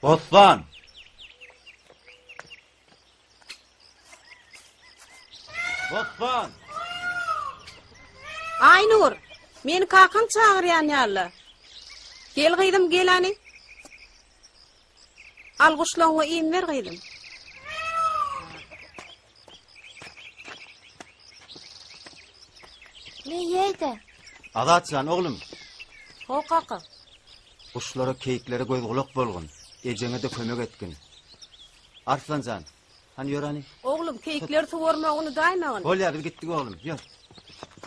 Osman! Osman! Aynur, meni kakam çağıryan yalla. Gel gıydım gel hani. Al kuşluğunu in ver gıydım. Ne yeydi? Adatsan oğlum. Ho kaka. Kuşlara, keyiklere göz kulak bolgun. Ecene de kömek etkin. Arslancan, hani yor hani? Oğlum keyikleri tuvorma onu daymağın. Bol ya biz gittik oğlum, yor.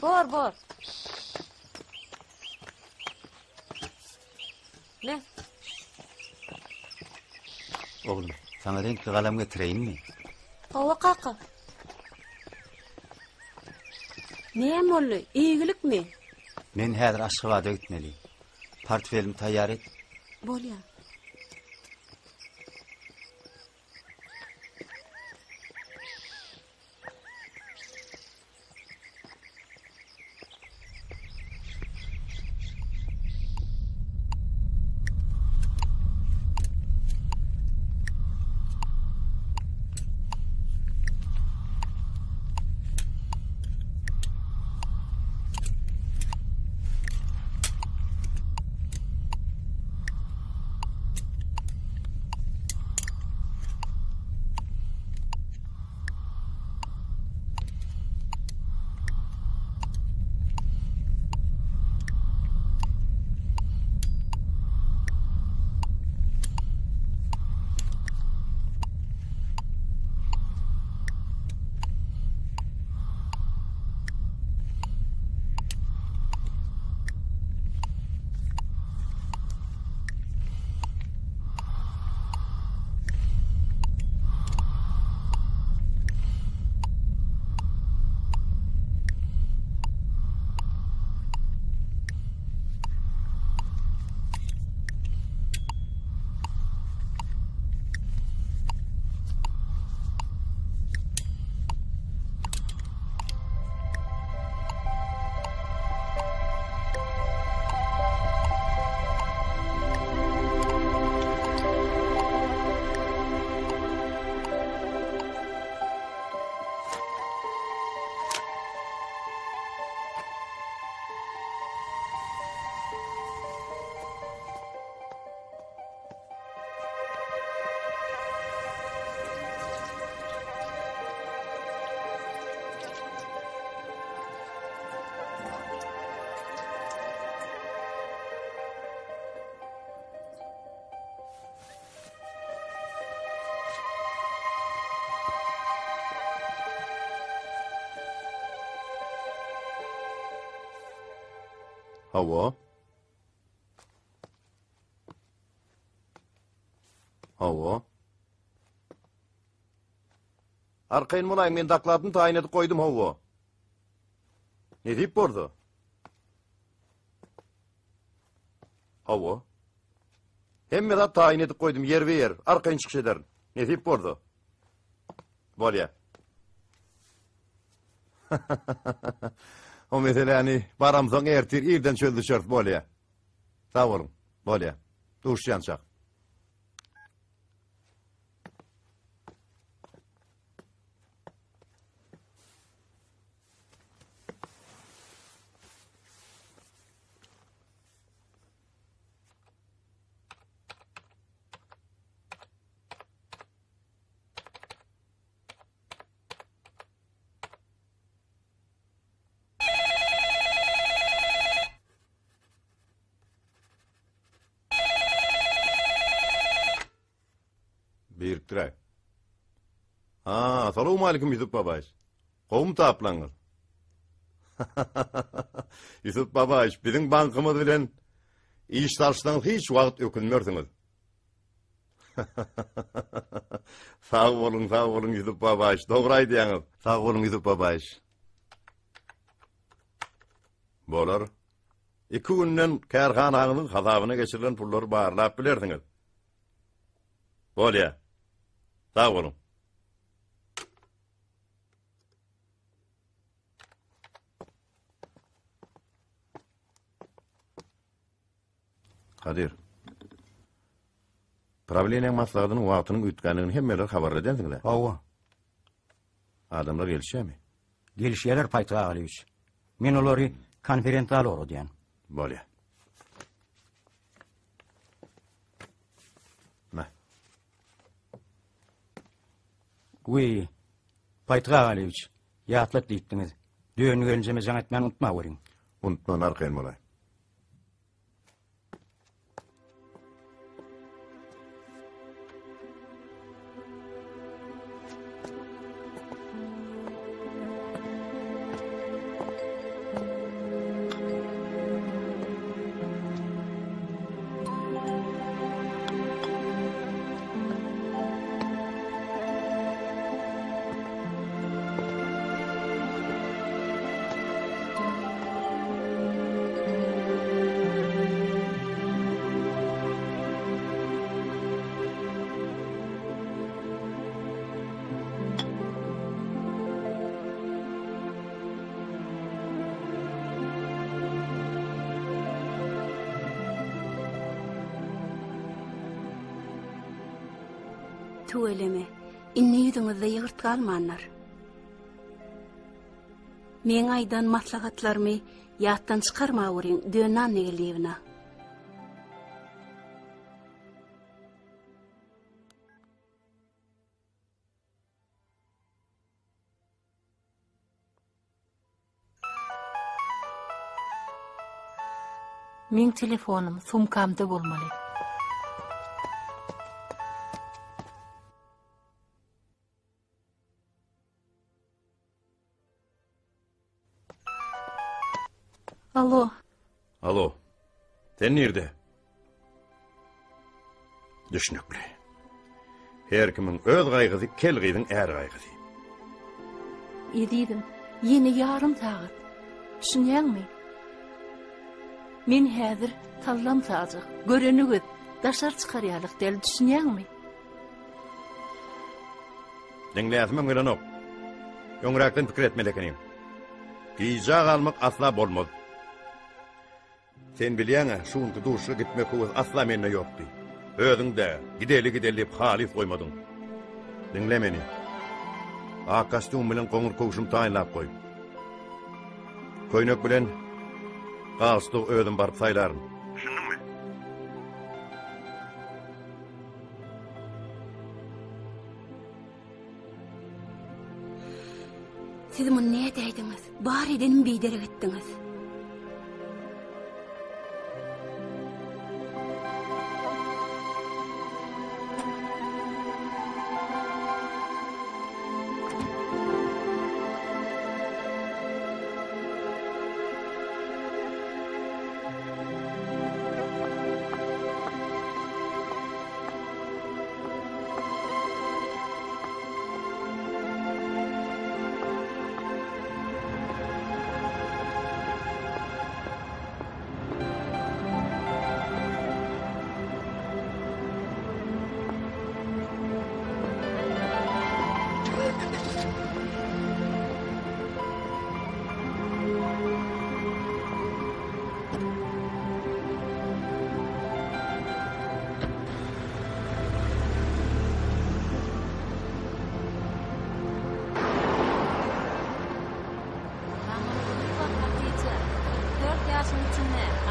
Bor. Ne? Oğlum, sana renkli kalem getireyim mi? Ho kaka. Ne mollu? İyilik mi? Men häzir Aşgabat'a gitmeliyim. Portfelimi tayyar et. Bol ya. Hava. Hava. Arkayın mulayım, men dakladım, tayin edip koydum hava. Ne deyip bordu? Hava. Hem da tayin edip koydum yer ve yer. Arkayın çıkış ederin. Ne deyip bordu? Bolya. O mesele hani baramzon ertir, irden çöldü şört bolya. Sağ olun. Bolya. Duş yançak. Bittirek. Assalamu alaykum Yusuf babaş. Qowum taplaňyz. Yusuf babaş, biziň bankymyz bilen iş tarşydan hiç wagt ökünmersiňiz. Sağ olun Yusuf babaş. Dogry aýdýaňyz. Sağ olun Yusuf babaş. Bolar. 2 günden kärhanaňyzyň hasabyna geçirilen pullary barlap bilersiňiz. Bolýa. Sağ olun. Kadir. Problemeň maslahatynyň wagtynyň ütgänligini hemmeler habar edensiňler. Awa. Adamlar gelişämi? Gelişýärler Paytga Aliýewiç. Men olary konferensiýa alýar diýen. Bolýa. Güýi. Paytga Aliýewiç. Ýatlyk diýdiňiz. Düýünü gelinjeme jaň etmän unutma beriň. Unutman arkayn bolay. Tueleme, inni yüzüňizde ýygyrtga almanlar. Men aýdan maslahatlarmy ýatdan çykarma beriň, dönan negeliýibina. Men telefonum sumkamda bolmaly. Alo. Alo. Sen nerede? Düşünükli. Her kimin öz gaýgysy kelgiýiň är gaýgysy. Edidim. Yeni yarım saat. Düşünýärmi? Men häzir tallam saajyk. Görenigit daşar çykarýarlyk del düşünýärmi? Diňläsmem gelenok. Ýoňrakdan pikir etmelekenim. Giýja galmak asla bolmaz. Sen bilýäňe, şuňky duşa gitmek asla menne ýokdy. Özüňde gideli halis goýmadyň. Dinle meni. Akastyň bilen goňur kowşum taýlap goý. Köýnek bilen galstyk özüm baryp saýlarym. Düşündiňmi? Siz muny näde aýdyňyz? Bar edenim beýdere gitdiňiz.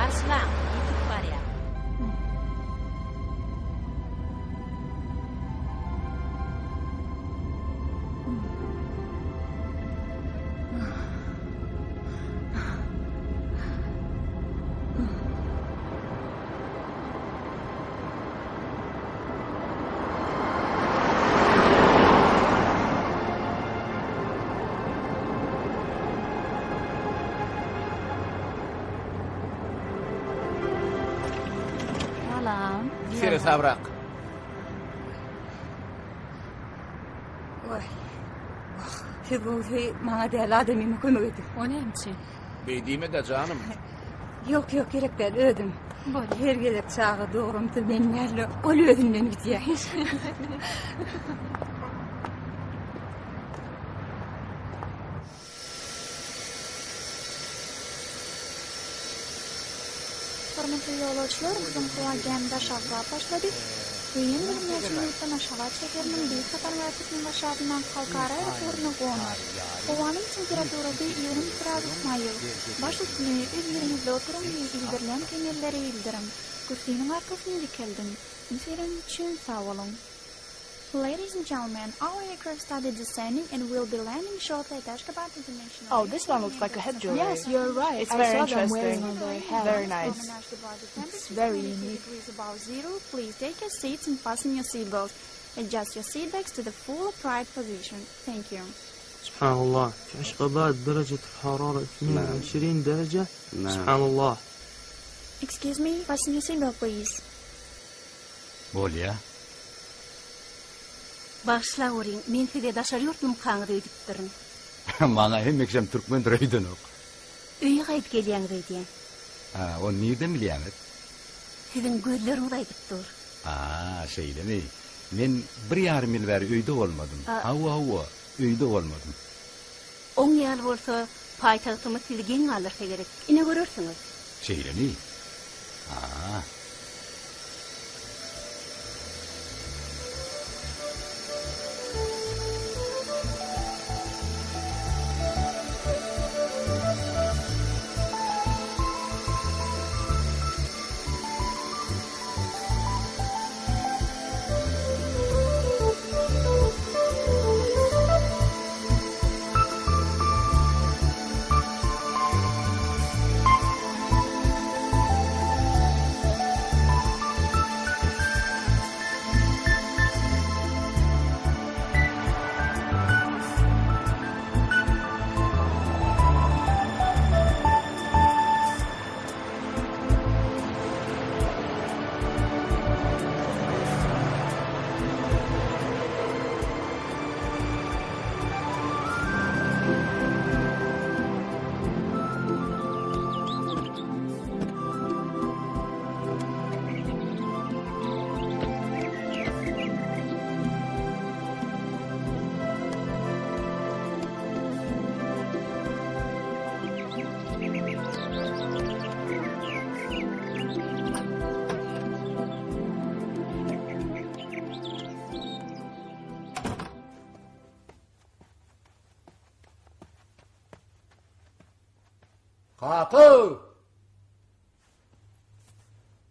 Arslan, yetip barýar. Sere sabrak. Oy. Firuze bana değil adamıma kömek edin. O nemçi? Beydime de canım. Yok gerek değil ödüm. Bolya. Her gerek çağı doğrumtu ben nerede ol ödümden bitiyor. Hörmetli yolcular, bizim hava gemide aşağıya başladık. Keyin bir neçe minuttan aşağı çekerinin bir katar vakitinin aşağıdan Kalkara aeroportuna qonar. Havanın temperatürası 20 gradus mayıl. Baş üstüne üzerinizde oturun ve bildirilen kemerleri bildirin. Kürsünün arkasına dikildin. Müzirin için sağ olun. Ladies and gentlemen, our aircraft started descending and will be landing shortly at Ashgabat International. Oh, this one looks like a head jewelry. Yes, you're right. It's I very saw them interesting. wearing on their head. Very nice. It's very 22 unique. degrees above zero. Please take your seats and fasten your seatbelts. Adjust your seatbelts to the full upright position. Thank you. سبحان الله في أشقباد درجة الحرارة 22 درجة سبحان الله. Excuse me, fasten your seatbelt, please. Bolya. Başla uring, men size daşar yurtum kaňyr edipdirin. Maňa hemmekşem türkmen döýdün ok. Öýe gaýt gelýäňiz diýen. O nirden bilýäňiz? Sizin gözleriňiz aýdypdyr. Şeýlemi. Men 1,5 mil bäri öýde bolmadym. Hawa, öýde bolmadym. Oň ýaly bolsa, paýtagtymy silgen alyrsa gerek. Ine görürsiňiz. Şeýlemi. Kakı!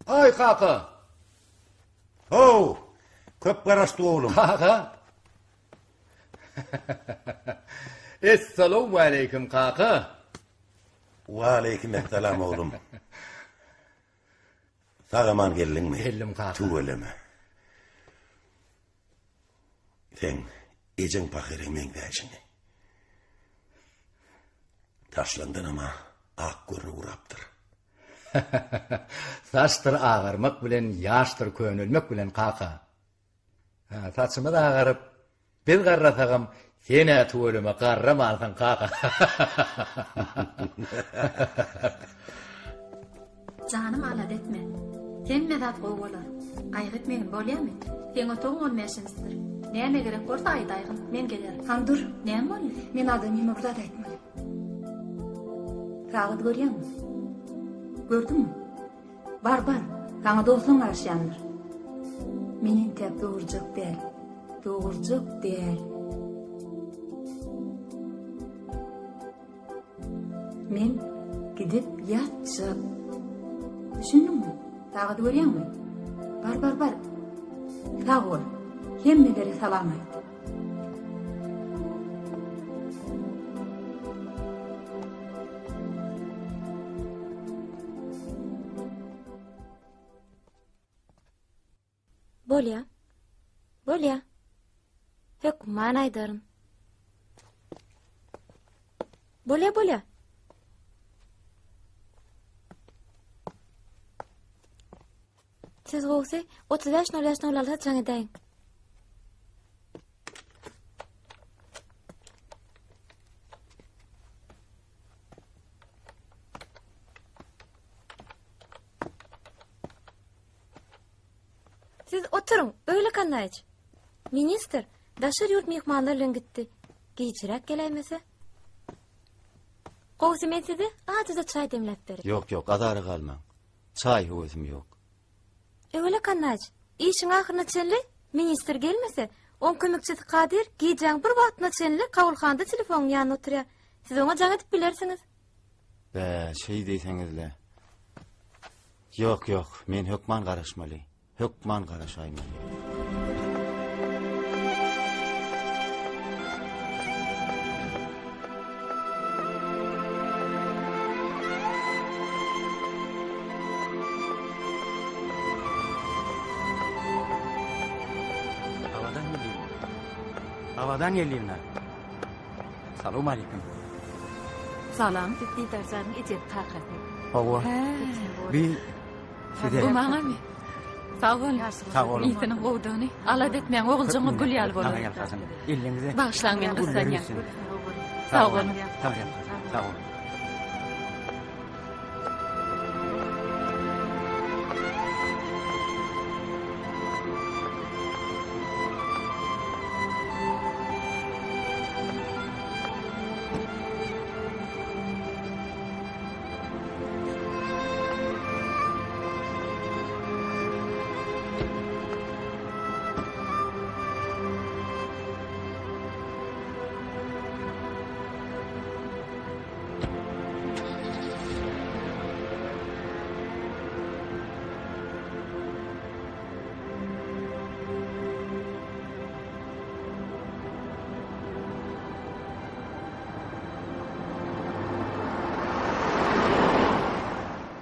Ay kakı! Oh, köp garaşdy oğlum. Kakı! Esselamu aleyküm kakı. Wa aleykümselam oğlum. Sağaman geldin mi? Geldim kakı. Tuveleme. Sen ecen pakiri mengdäşini. Taşlandın ama ak görünü uraptır. Saçtır ağarmak bilen, yaştır könülmek bilen kaka. Saçımı da ağarıp, bir garratagam, yine tuğuluma garramalsan kaka. Canım alat etme. Sen medat goý bolar. Aýgytmenim bolýarmy? Sen otoň bolmaýasyňdyr. Näme gerek bolsa aýt aýgyn, men gelerim. Handur, Näme bolýar? men adamıma burada etmedim. Kağıt görüyor musun? Gördün mü? Bar, sana dostun karşıyandır. Menin tep doğurcuk değil. Doğurcuk değil. Men gidip yatacak. Düşündün mü? Kağıt görüyor musun? Bar. Sağ ol. Hemmelere salam et. Bolya. Hek manaydarın. Bolya. Siz gowy 35 yaşına olalı jaň edeň. Siz oturun, öyle kanayç. Minister, daşır yurt mihmanlarla gitti. Giyicirek geleymese. Gowy men size atyza çay demlep berip. Yok, adarı kalma. Çay özüm yok. Öyle kanayç. İşin ahırına çenli, minister gelmese, on kömekçisi Kadir, giyeceğin bir vaktına çenli, kavulxanda telefonun yanına oturuyor. Siz ona can edip bilersiniz. Be, şey deysenizle. Yok, men hökman karışmalı. Hökman karışaymalı. Havadan geliyim lan. Salam aleyküm. Salam, dedi dersanın ecep takatı. Hava. Bir size. Bu bana mı? Sağ olun. Sağ olun. İyisinin kovduğunu. Allah etmeyen oğulcuğumuz gül yal olur. Elinize. Bağışlan beni kızsan ya. Sağ Sağ olun. Tamam. Sağ olun.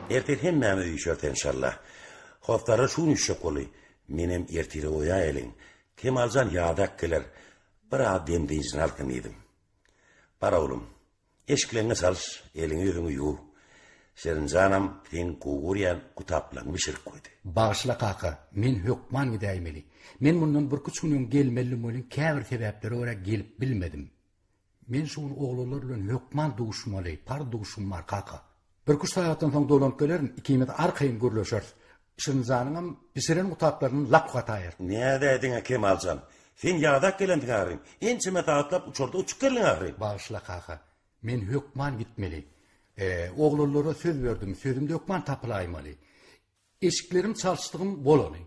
Ertir hemmemi üýşört inşallah. Hoftarı şun işe kolu. Menem ertiri oya elin. Kemalcan yadak geler. Bir adem deyizin alkın edim. Para oğlum. Eşklerini salış. Elini yüzünü yuh. Senin canım sen kuğuryan kutaplanmış ırk koydu. Bağışla kaka, men hökman gidäýmeli. Men bundan bir küçüğünün gelmeli bolyn käbir sebäpleri ora gelip bilmedim. Men şuň oğlanlar bilen hökman duguşmaly, par duguşum bar kaka. Bir kuş saatdan soň dolanyp gelerin, ikimiz arkaýyn gürleşer. Şynzanyňam bisiren kutaplaryny lap gataýar. Näde ediňe Kemalcan? Sen yadak gelendiň agyryn. Ençime taýatlap uçurda uçup gelin agyryn. Bağışla kaka, men hökman gitmeli. Oğlanlara söz verdim, sözümde hökman tapılaýmaly. Eşiklerim çalışdygym bolaly.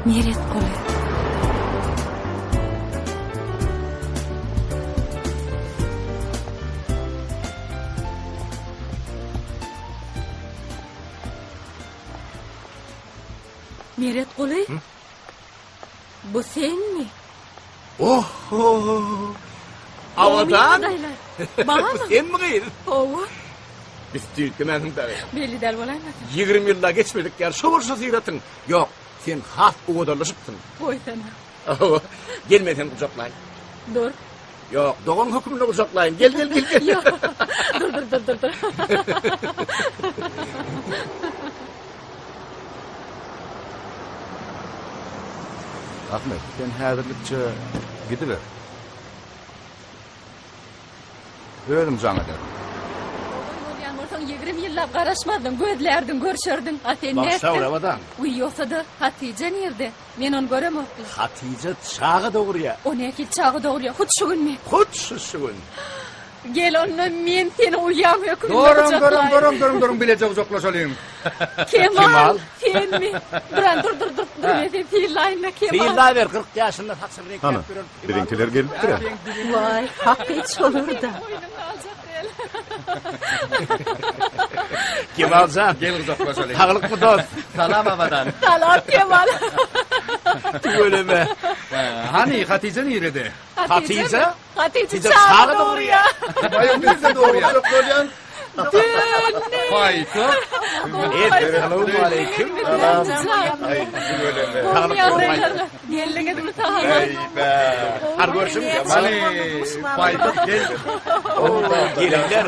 Meret koly. Meret koly. Bu sen mi? Oh! Havadan? Bana mı? Sen mi gıyır? Ova. Biz Türkmen'in de. Belli del bolayım mı? 20 yılda geçmedik yer. Şovursa ziyaretin. Yok. Sen hat uğudarlaşıptın. Koy sana. Gelmeden kucaklayın. Dur. Yok. Doğan hükümle kucaklayın. Gel. Yok. Dur. Ahmet, sen häzirlikçe gidiver. Özüm jaň eder. Sen 20 yıllap garaşmadın, gözlerdin, görşördün. Aten ne Başta ettin? oradan. Uy yoksa da Hatice nerede? Men onu göremem. Hatice çağı doğruya. O ne ki çağı doğruya. Hut şu gün mi? Hut şu gün. Gel onunla men seni uyam yokum. Durun bilece uzaklaşalım. Kemal. Sen mi? Duran dur. Sen fiillayla Kemal. Fiilday ver 40 yaşında taksir renk Ana, yapıyor. birinkiler gelipdir ha. Vay, hak hiç olur da. Kemalcan. Gel uzaklaşalım. Tağlık mı dost? Salam avadan. Salam Kemal. Öyle mi? Hani Hatice nerede? Hatice? Hatice çağı çağı doğruya. doğruya. Bayım nerede doğruya? Dönne. Fayto. Selamun aleyküm. Ay, bizim öyle mi? Tağlık olmayın. Gelin edin tahalı. Ay be. Har görüşüm Hani Fayto gel. Gelinler.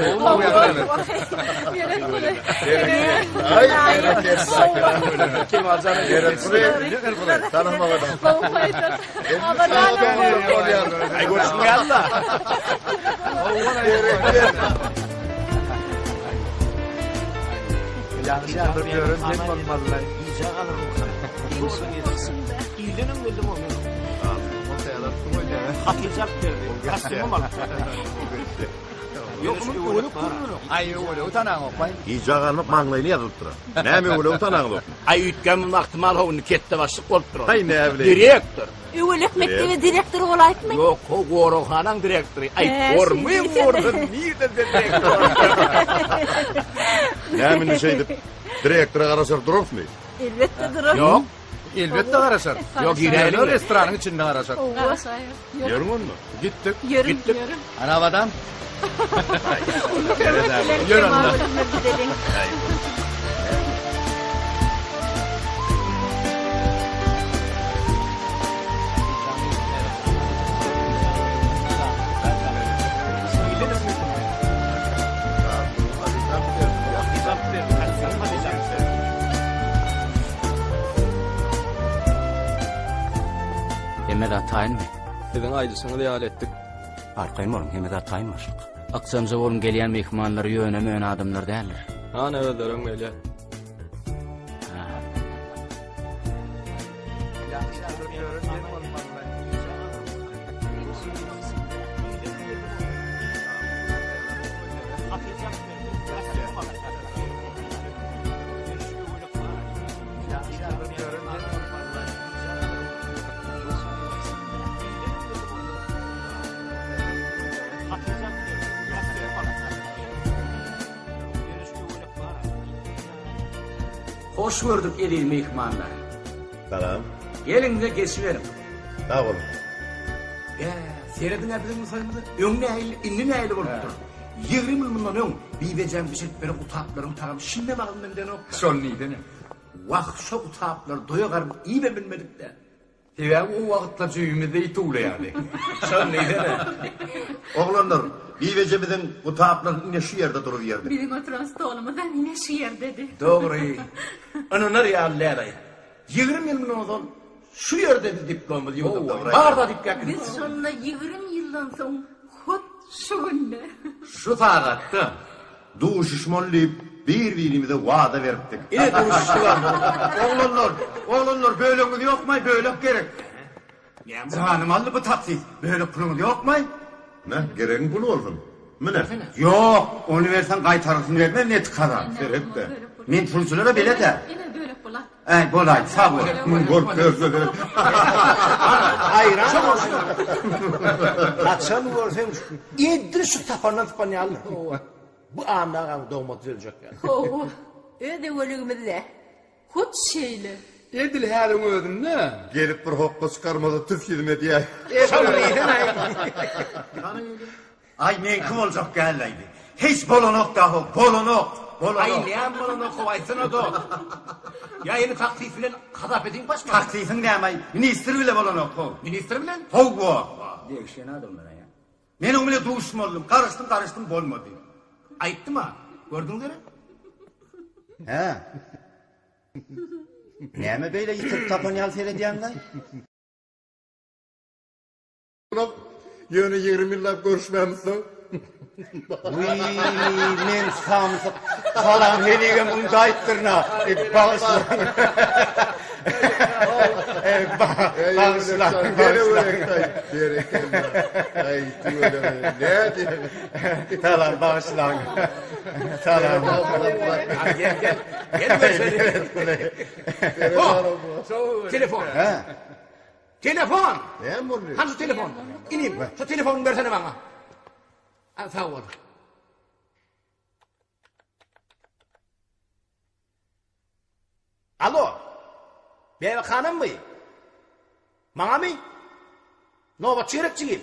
Ay, merak etme. Kemalcan'ın Gel buraya. Tanım babadan. Ay görüşüm geldi. Yanlış anlıyorum. Ben vallahi. İyice alırım. İyilenim dedim onu. Hatice verdi. Kastımı var. Yok mu? Öyle kurmuyor. Ay öyle utanan okmayın. İyice almak mağlayını yazıp durur. Ne mi öyle utanan Ay ütken vaktimal hovunu kette başlık olup durur. Ay ne evli. Direktör. Üvülük mektebi direktörü olayık mı? Yok o Gorohan'ın direktörü. Ay kormayın vurdun. Niye de direktör? Ne mi şeydi? Direktöre karasır durur mu? Elbette durur. Yok. Elbette karışır. Yok Yine girelim. restoranın içinde karışır. Yorgun mu? Gittik. Yürüm. Anavadan. Yürüm. Gidelim. Hemed atayın mı? Dedin aydısını diyal ettik. Arkayım oğlum, hemed atayın başlık. Aksamca oğlum gelen mehmanları yöne adamlar değerler. Ha ne öderim öyle. Hoş gördük elil mehmanlar. Tamam. Gelin de geçiverim. Sağ olun. Seyredin hepiniz sayımızı. Önüne eğil, inline eğil olup dur. 20 yıl bundan ön. Bir çekperi utaplarım tamam. Şimdi bakın benden o. Son neydi ne? Vah şu utaplar doyakarım iyi ben bilmedik de. Ya o vakitte cüyümüzde ituğla yani. Son neydi ne? Oğlanlar, İvecemizin bu taaplar yine şu yerde durur yerde. Bizim oturan stolumuzdan yine şu yer dedi. Doğru. Onunlar ya Allah'ı. 20 yıl bundan şu yerde diploma diyor. Barda dikkat. Biz şunla 20 yıldan soň hut şu günde. Şu taratta. Duşuşmonlayıp birbirimize vaada verdik. Yine duruştular. Oğlanlar böylemiz yok mu? Böyle gerek. Canım aldı bu taksi. Böyle pulumuz yok mu? Ne? Gereğin bunu olsun. Mı ne? Yok. Onu versen kaytarısını verme ne tıkara. Serep de. Men pulçulara bile de. Yine böyle bulat. Ey bolay sağ ol. Kork gözle. Ayran. Kaçan görsen yedir şu tapandan tapanyalı. Bu andan doğmak gelecek yani. Öde ölümüzde. Hut şeyli. Edil halin ödün ne? Gelip bir hoppa çıkarmadı tüf yedime diye. Ay men kim olacak geleydi. Hiç bolonok da bolonok. Ay ne yapmalı kovaysın o da. Ya yeni taklifle kadap edin başma. Taklifin ne amay? Minister bile bolonok o. Minister bilen? Hov bu. Değişen adamlara ya. Men onunla duşum oldum. Karıştım bolmadı. Ayıttı mı? Gördün mü? He. Neme böyle yitip tapanyal seyrediyanlar? Yönü 20 yıllar görüşmemişsin. Men samsık salam heligen bunu dayıttırna. Bağışlan. Bağışlan. Tamam bağışlan. Tamam. Gel. Telefon. Telefon. Hangi telefon? İneyim. Şu telefonu versene bana. Sağ ol. Alo. Beyve hanım mı? Bana mı? Nova çeyrekçiyim.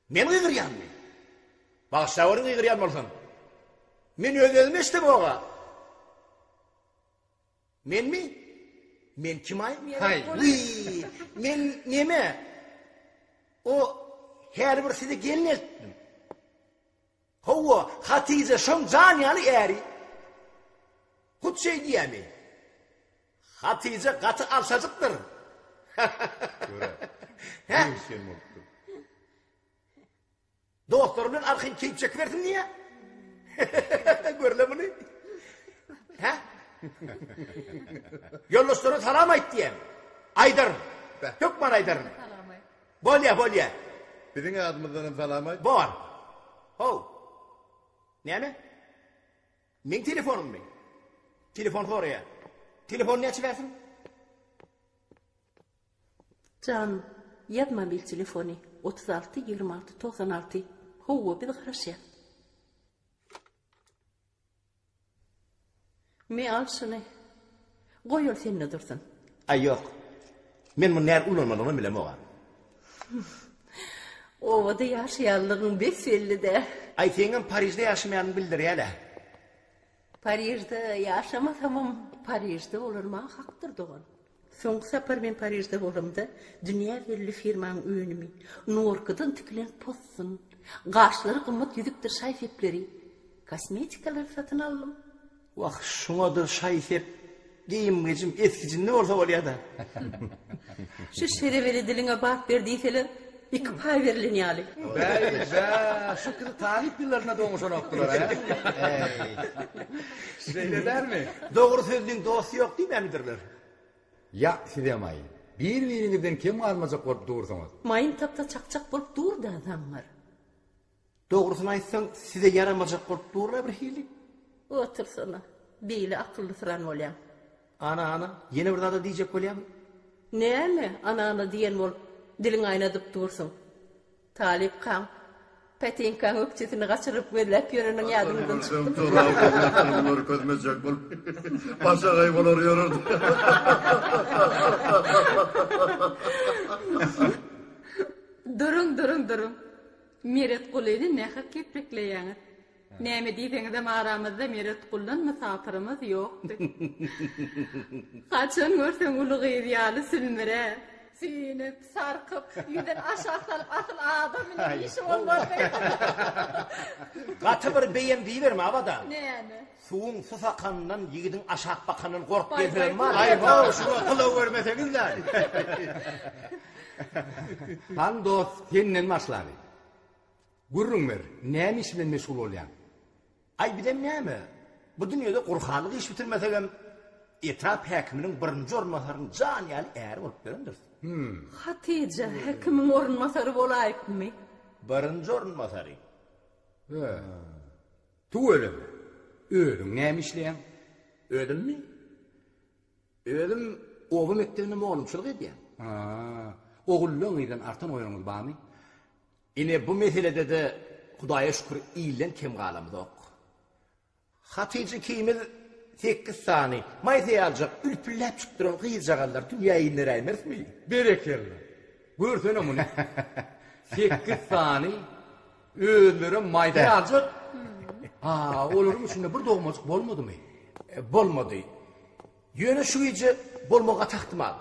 Men gıgıryan mı? Bağışlavarın gıgıryan olsun. Men ödedim işte bu oğa. Men mi? Men kim ay? Hayır. Men neme? O her bir size gelin ettim. Hova Hatice şom canyalı eri. Kut şey diyemi. Hatice katı alsacıktır. Doktorunun arkayı keyip çekiverdim niye? Görle bunu. Yollaştırı salam ait diyem. Aydar. Yok mu Aydar? Bolya. Bizim adımızdan salam ait. Var. Ne mi? Men telefonum mu? Telefon oraya. Telefon ne açıversin? Can, yapma bil telefonu. 36 26 96. Hova bir qarasya. Me al şunu. Qoyul sen ne dursun? Ay yok. Men bunu ner ulanmadığımı bilem oğa. Ovada yaşayallığın besbelli de. Ay senin Paris'te yaşamayanı bildir ya. Paris'te yaşamasamam. Paris'te olurma haktır doğan. Son sapar ben Paris'te olumda dünya verili firmanın ünümü. Norkadan tıklen postsun. Qaşları kımmet yüzüktür şayfepleri. Kosmetikalar satın aldım. Vah şunadır şayfep. Giyim gecim eskicin ne olsa oluyor da. Şu şereveli diline bak verdiyseler. İki pay verilin yali. Be, şu kızı talip yıllarına doğmuş o noktalara. Şeyle der mi? Doğru sözdüğün doğası yok değil mi emidirler? Ya size mayın. Bir-birinizden kim almacak korkup durursanız? Mayın tapta çakçak bolup dur da adamlar. Doğrusunu aytsan size yaramacak korkup dururlar bir hili. Otursana. Beyli akıllı sıran olayam. Ana. Yine burada da diyecek olayam. Ne mi? Ana diyen ol. Dilin aynadıp dursun. Talip kan. Petinkan ökçesini kaçırıp verilip yönünün yadından çıktı. Bunlar közme çakmal. Başa kaybolar yorurdu. Durun. Meret kuleni ne hak keprikleyeňiz. Näme diýseňiz aramyzda Meret kuldan mysafirimiz ýokdy. Kaçan görseň ulugy ýaly sülmere. Sinip, sarkıp, yüzden aşağı salıp asıl adamın işi olmaz. Katı bir beyem deyiverme havada. Ne yani? Suğun susakandan yigidin aşağı bakanın kork getiren var. Ay bağ şuna kılav vermeseniz lan. Han dost senden başladı. Gurrun ver, näme iş bilen meşgul bolýan? Ay bilem näme? Bu dünyada Qur'anlyk iş bitirmesegem etraf häkiminiň birinji orunmasaryň jan ýaly äri bolup berendir. Hatice hekimin orunmasarı bolayıpmy? Birinji orunmasary. Tu öyle mi? Ödüm näme işleýän? Ödümmi? Ödüm owu mekdebine moğlumçylyk edýän. Oğulluň ýydan artan oýanyňyz barmy? Ine bu meselede de Hudaýa şükür iýlen kem galamyz ok. Hatice kimiz 8 sany maýsy aljak ülpüllep çykdyran gyýjagallar dünýäyi näreýmersmi? Berekelli. Görsene muny. 8 sany özleri maýsy aljak. Olaryň içinde bir dogmacık bolmadymy? Bolmady. Ýöne şu ýeje bolmaga tahtmal.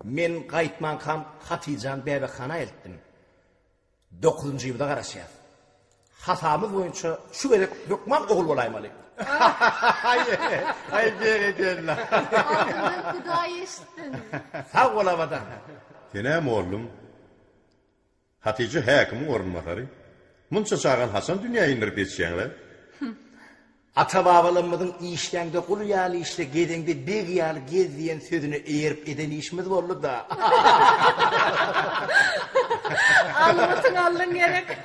Men gaýtman kam Hatijan bäbehana eltdim. 9-njy ýylda garaşýar. Hatamyz boýunça şu gerek Lokman ogul bolaýmaly. Ay berekellah. Ağzından Hudaý eşitdin. Sag bolabada. Kenäme oğlum? Hatice häkimin orunmakary. Munça çağan Hasan dünyayı indirip etşeňler. Ata babalarımızın işlerinde kul yağlı işte gedende bir yağlı gez diyen sözünü eğirip eden işimiz oldu da. Almatın allın gerek.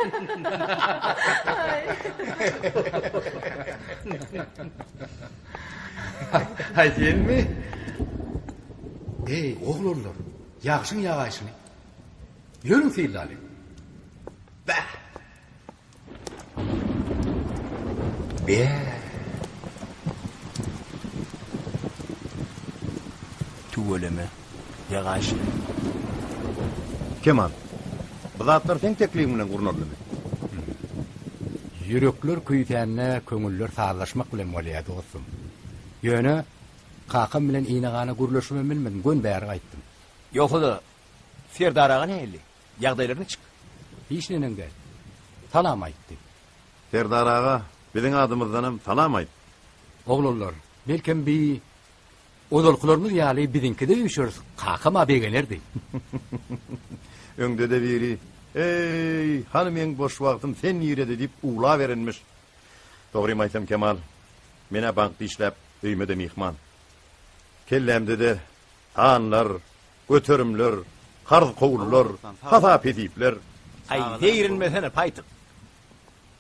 Hay değil mi? Ey oğlurlar, yağışın yağaysın. Yürün fiillali. Be. Tuweleme, yağaş. Kemal, bu zatlar sen teklifimle gurnardymy? Yürekler küýtänne, köňüller sazlaşmak bilen bolýar dostum. Ýöne kakam bilen iňagana gurlaşyp bilmedim, gön bäri gaýtdym. Ýokda Ferdaraga näli? Ýagdaýlaryny çyk. Hiç nenenge. Salam aýtdy. Ferdaraga biziň adymyzdanam salam aýt. Oğlullar, belkem bir odolkularımız ýaly bizinkide üşürs. Kakam abegelerdi. Öňde de biri, ey, hanım en boş wagtym sen ýerede diýip uğla verenmiş. Dogry aýtsam Kemal, mene bankda işläp, öýmede mihman. Kellemde de anlar, götürümler, harz kowullar, hasap edipler. Ay, değirinmesene paytyk.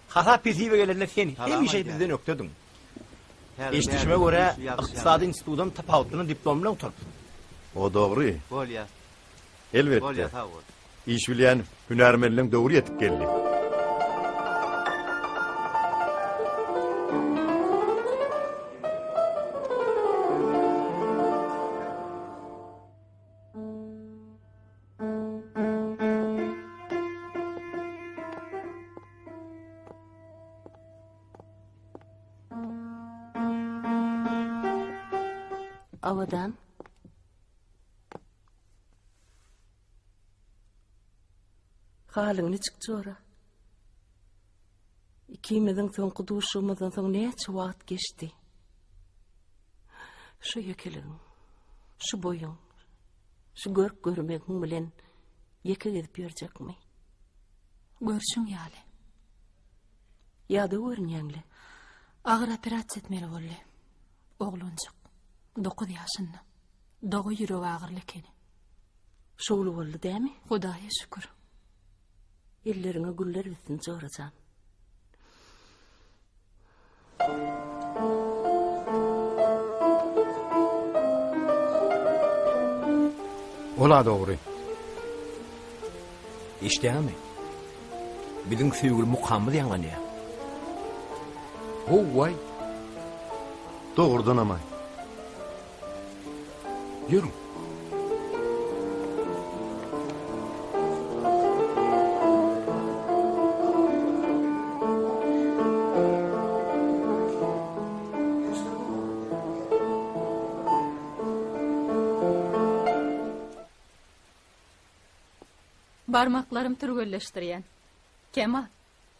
Hasap edipe gelenler seni hemişe bizden ökdedin. Eşitişime göre Iqtisadi Institutdan tapawutlyny diplom bilen oturup. O dogry. Bolýar. Elbette. Bolýar, sag bol. İş bilen hünärmenliň döwri ýetip geldi. Avadan halyňy çykjora. Ikimizin soňky duşumyzdan soň näçe wagt geçdi. Şu ýekeliň, şu boýuň, şu görmegiň bilen ýeke gezip ýörjekmi? Görüşüň ýaly. Ýa-da görnýäňli. Agyr operasiýa etmeli boldy. Oglanjak. 9 ýaşynda. Dogy ýüregi agyrlykeny. Şoňly boldy dämi? Hudaýa şükür. Ellerine güller bitsin çoracan. Ola dogry. Eşdämi? Biziň süýgül mukammy diýen ýa. O way. Dogrudan amay. Yürün. Barmaklarym türgelleşdirýän. Kemal,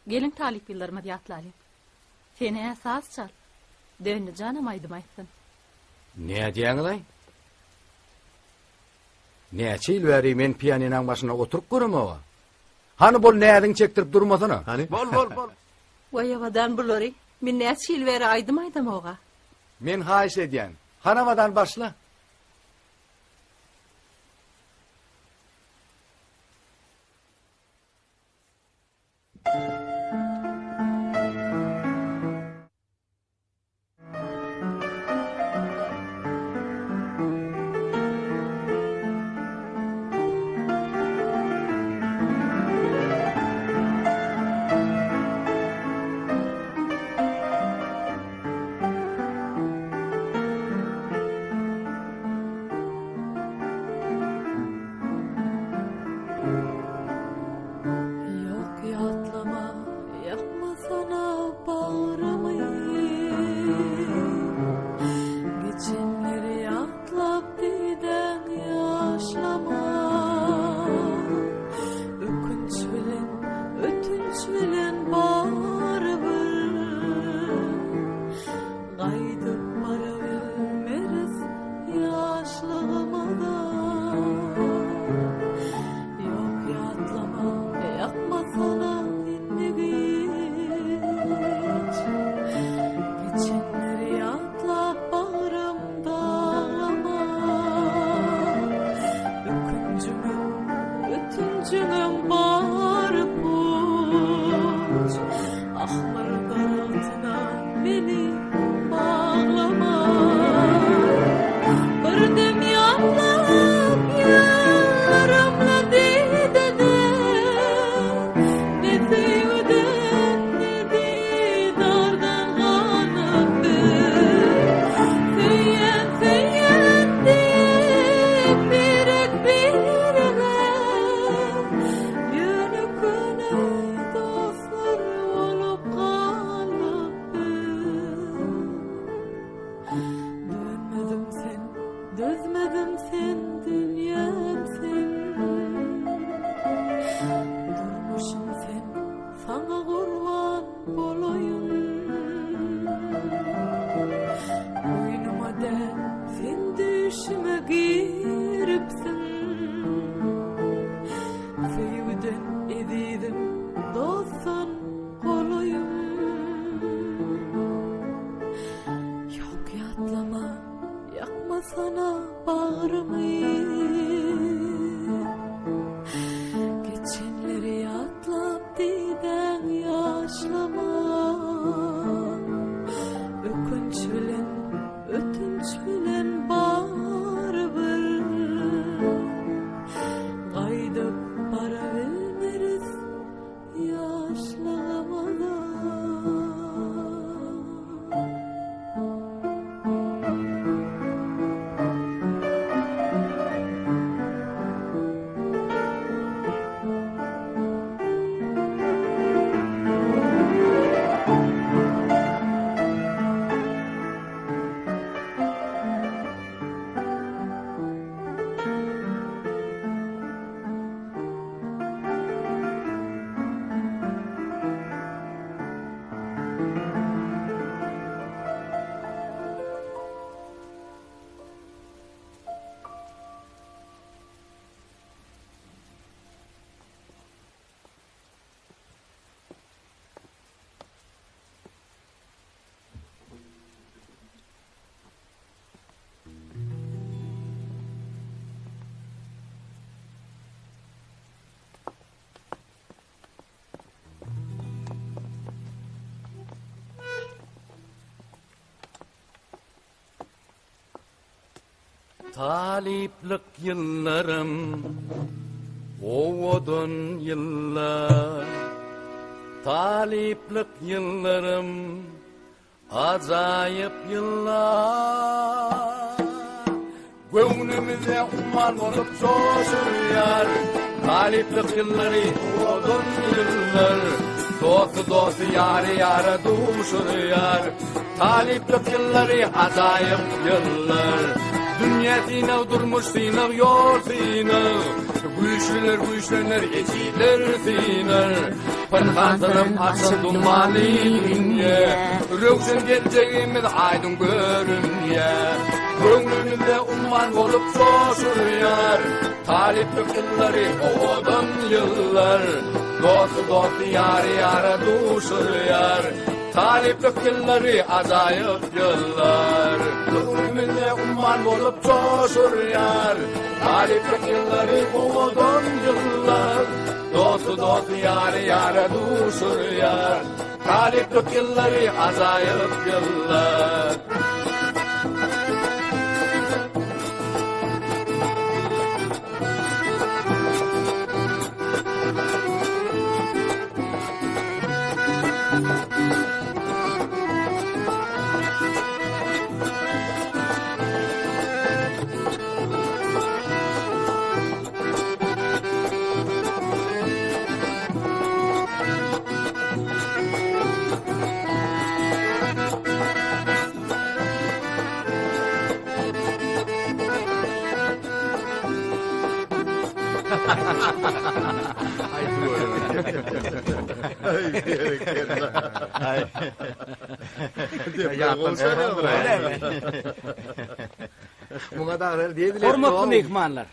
gelin talip ýyllarıma ýatlalyň. Seni saz çal. Döndü canım aýdym aýtdym. Ne diýäňiz? Näçe ýyl bäri men pianinoň başyna oturup görmegi. Hani bol nädiň çektirip durmasana? Hani? Bol. Vay avadan bulary. Men näçe ýyl bäri aýdym oga. Men haýyş edýän. Hanamadan başla. Taliplik yıllarım, ovodun yıllar. Taliplik yıllarım, acayip yıllar. Gönlümüze umman olup coşuyor. Taliplik yılları, ovodun yıllar. Dostu yarı yarı duşuyor. Taliplik yılları, acayip yıllar. Dünya tinav durmuş tinav yor tinav. Güçlüler eçiler tinav. Pınhanlarım açın dumanı dünya. Röksen geleceğimiz aydın görünye. Gönlümüzde umman olup coşuyor. Taliplik yılları, oğudun yıllar. Dostu yarı yarı duşuyor. Taliplik yılları, acayip yıllar. Gönlümüzde umman olup coşuyor. Taliplik yılları, oğudun yıllar. Dostu yarı yarı duşuyor. Taliplik yılları, acayip yıllar. Buna da diyebilir. Hormatly mehmanlar.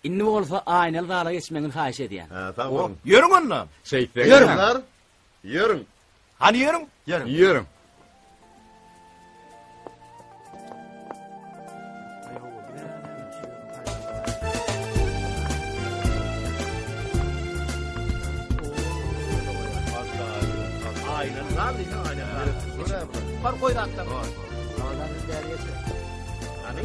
İnni bolsa aynalı dala geçmegini haýyş edýän. Tamam. Yürün onunla. Yürün. Yürün. Hani yürün? Yürün. Var koydu hatta. Havaların deriyesi. Hani?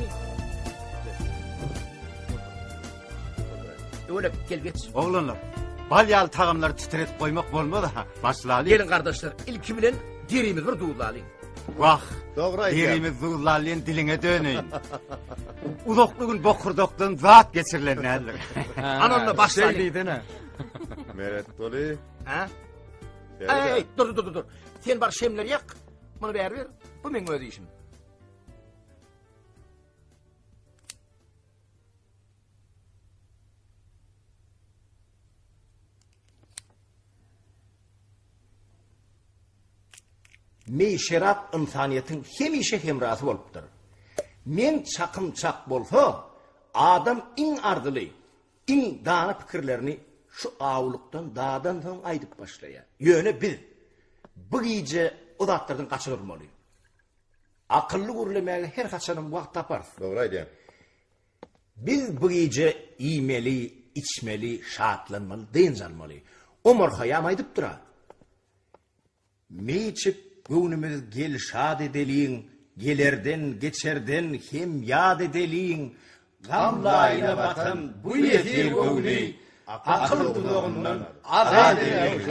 Öyle gel geç. Oğlanlar, balyalı tağımları titretip koymak bolmadı ha. Başlalı. Gelin kardeşler, ilki bilen derimiz var duğulalıyım. Vah, Doğru ayken. derimiz duğulalıyın diline döneyim. Udokluğun bokurdokluğun zat geçirilen nedir? Anonla başlayalım. Şeyliydi ne? Meret dolu. Ha? Hey, dur. Sen bar şemleri yak. Bunu ver. Bu men ödü işim. Meşerap insaniyetin hemişe hemrazı bolupdur. Men çakımçak bolsa, adam in ardılı, in dana pikirlerini şu ağuluktan dağdan soň aydıp başlaya. Yöne biz bu gece o zatlardan kaçırılmalı. Akıllı gurlemäge her kaçanın wagt tapar. Doğru ayken. Biz bu gece yemeli, içmeli, şatlanmalı, deniz almalı. O morhaya aydıp dura. Meçip göwnümüz gel şad edeliğin, gelerden, geçerden hem yad edeliğin. Gamlayla batan bu yetir gövni, akıl dudağından azad edeliğin.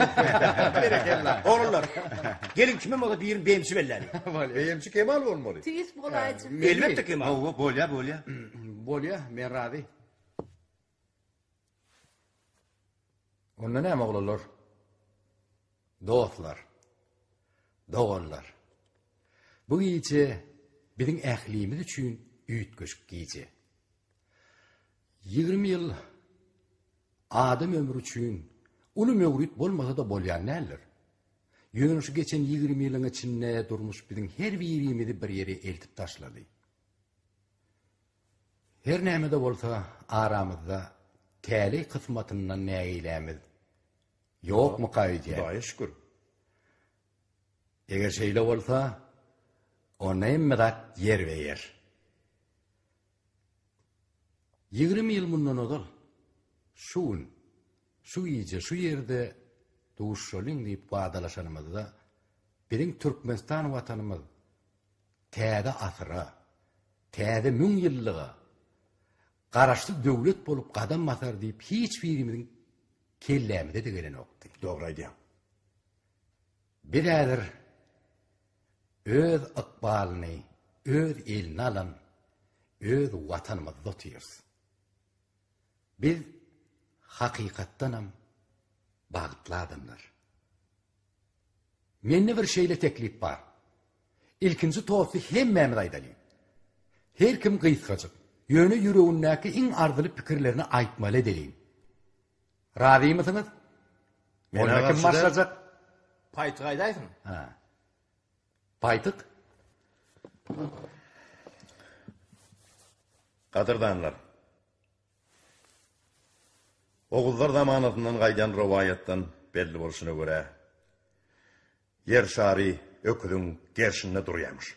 Berekellah. Oğullar, gelin kime moda bir beyimçi belleri. Beyimçi Kemal olmalı. Tüyüs bolaycım. Elbette Kemal. Bolya. Bolya, men rady. Onda näme bolar? Dostlar. Doğanlar. Bu gece bizim ählimiz üçün üýtgeşik gece. 20 yıl adam ömrü üçün ulu mögrit bolmasa da bolýan näler? Ýöne geçen 20 ýylyň içinde durmuş bizim her birimizi bir ýere eltip taşlady. Her näme de bolsa aramyzda täli kısmatyndan näýilämiz. Ýokmy gaýdy? Daýa şükür. Eger şeýle bolsa, ona emmedat yer beýer. 20 ýyl mundan odal, şu ýyje, şu ýerde duşşolyň diýip wadalaşanymyzda, biziň Türkmenistan watanymyz täze asyra, täze 1000 ýyllyga garaşly döwlet bolup gadam basar diýip hiç birimiň kellämide de gelen okdy. Dogry aýdýar. Bir ädir öz ykbalyny, öz elini alan, öz watanymyzda tutýarys. Biz hakykatdanam bagtly adamlar. Menne bir şeýle teklip bar. İlkinji toosy hemmämiz aýdalym. Her kim gysgaçyk, ýöne ýüregindäki iň arzyly pikirlerini aýtmaly edeliň. Razymysyňyz? Mene kim başlajak? Paýtyk aýdaýsyn. Ha. Paýtyk? Qadırdanlar. Oğullar zamanatından qaydan rivayatdan belli bolşuna göre yer şari öküdün gerşinde durýarmış.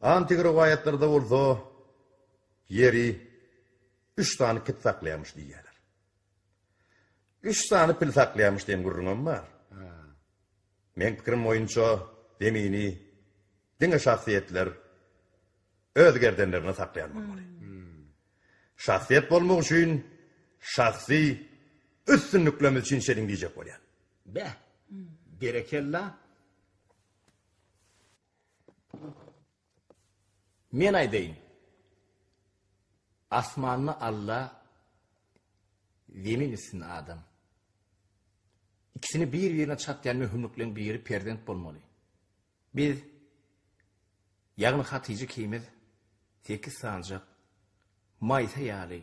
Antik rivayatlarda bolsa yeri 3 tane kit saklaýarmış diýerler. 3 tane pil saklaýarmış diýen gurrunam bar. Men pikirim boýunça demini diňe şahsiýetler özgerdenlerini saklayan bolmaly. Şahsiýet bolmak üçin şahsi üstünlüklerimiz için şerin diyecek bolýan. Be, berekella. Men aýdaýyn. Asmanny Allah, zemin üstüne adam. İkisini bir-birine çatlayan mühimliklerin biri perdent bolmaly. Biz ýagny Hatice kimiz 8 sancak maýsa ýaly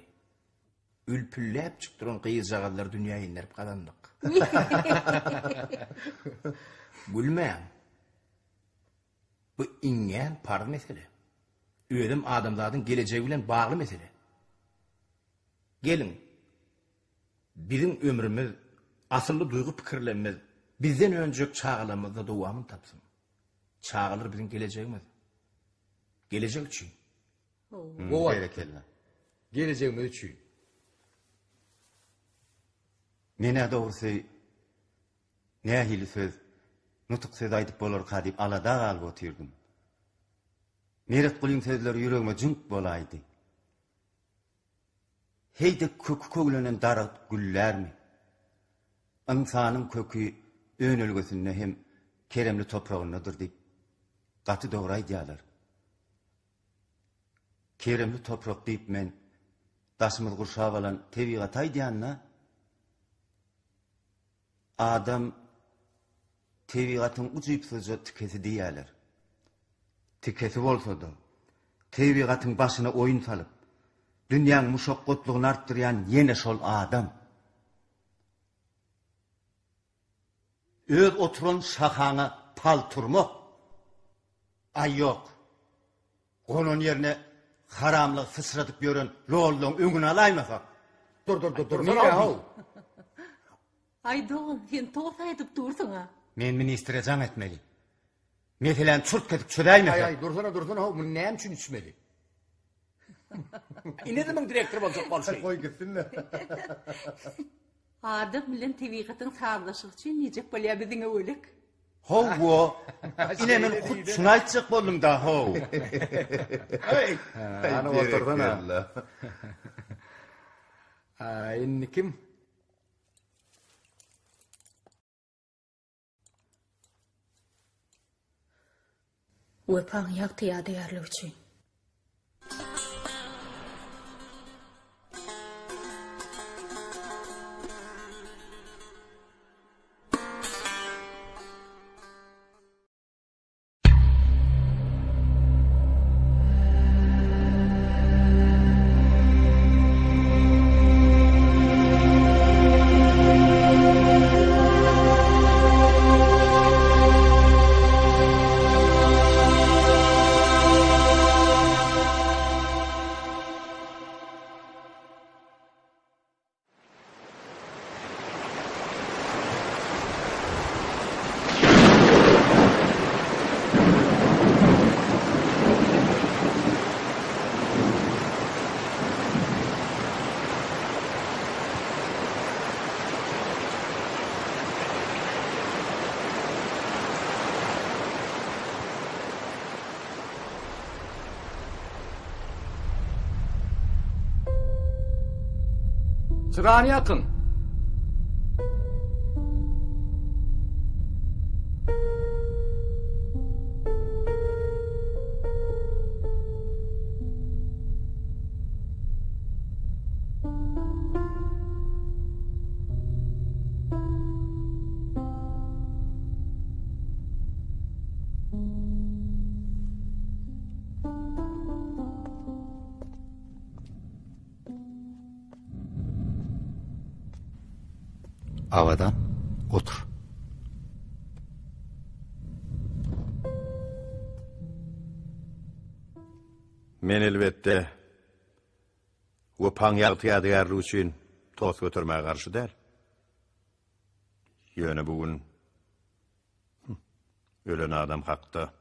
ülpülläp çykdyran gyýyjagalar dünýäge inlerip galandyk. Gülmän. Bu iňen par mesele. Öýdüm adamlaryň gelejegi bilen bagly mesele. Gelin. Bizim ömrümüz, asıllı duygu pikirlerimiz bizden önceki çağlamızda dowamyn tapsyn. Çağlar bizim gelejegimiz. Gelecek üçin. O berekella. Gelejegimiz üçin. Mene dogusy nähili söz, nutuk söz aýdyp bolar kadip alada galyp otyrdım. Meret gulyň sözleri ýüregime jünk bolaýdy. Heýde köklenen darat güllermi? İnsanyň kökü önelgesinde hem keremli toprağındadır diýip gaty dogry aýdýarlar. Keremli toprak diýip men daşymyz gurşap alan tebigat aýdýanna adam tebigatyň uçypsyza tikesi diýerler. Tikesi bolsa-da tebigatyň başyna oyun salyp dünýäň muşakkatlygyny artdyrýan ýene şol adam. Öz oturan şahaňa palturmak. Ay ýok. Onun ýerine haramlyk fısratyp ýören lolluň öňüne alaýmasak. Dur. Nire haw? Aýdyn, sen toos aýdyp dursaň ha. Men ministre jaň etmeli. Meselen çurt ketip çödäýmese. Ay, dursana haw, bu näme üçin içmeli? İnedimin direktör boljak bolşy. Koy gitsinler. Adam bilen tebigatyň sağlaşygy üçin nejek bolýar biziňe ölik. Hawa, inemin hut şunu aýtjak boldum da haw. Hey, ana oturdun ha. Inni kim? Wepaň ýakty ýadygarlyk üçin. Sırağını yakın. Avadan otur. Men elbette o paňýagtyýarlygy üçin tos götürmäge garşy däl. Ýöne bugün ölen adam hakda.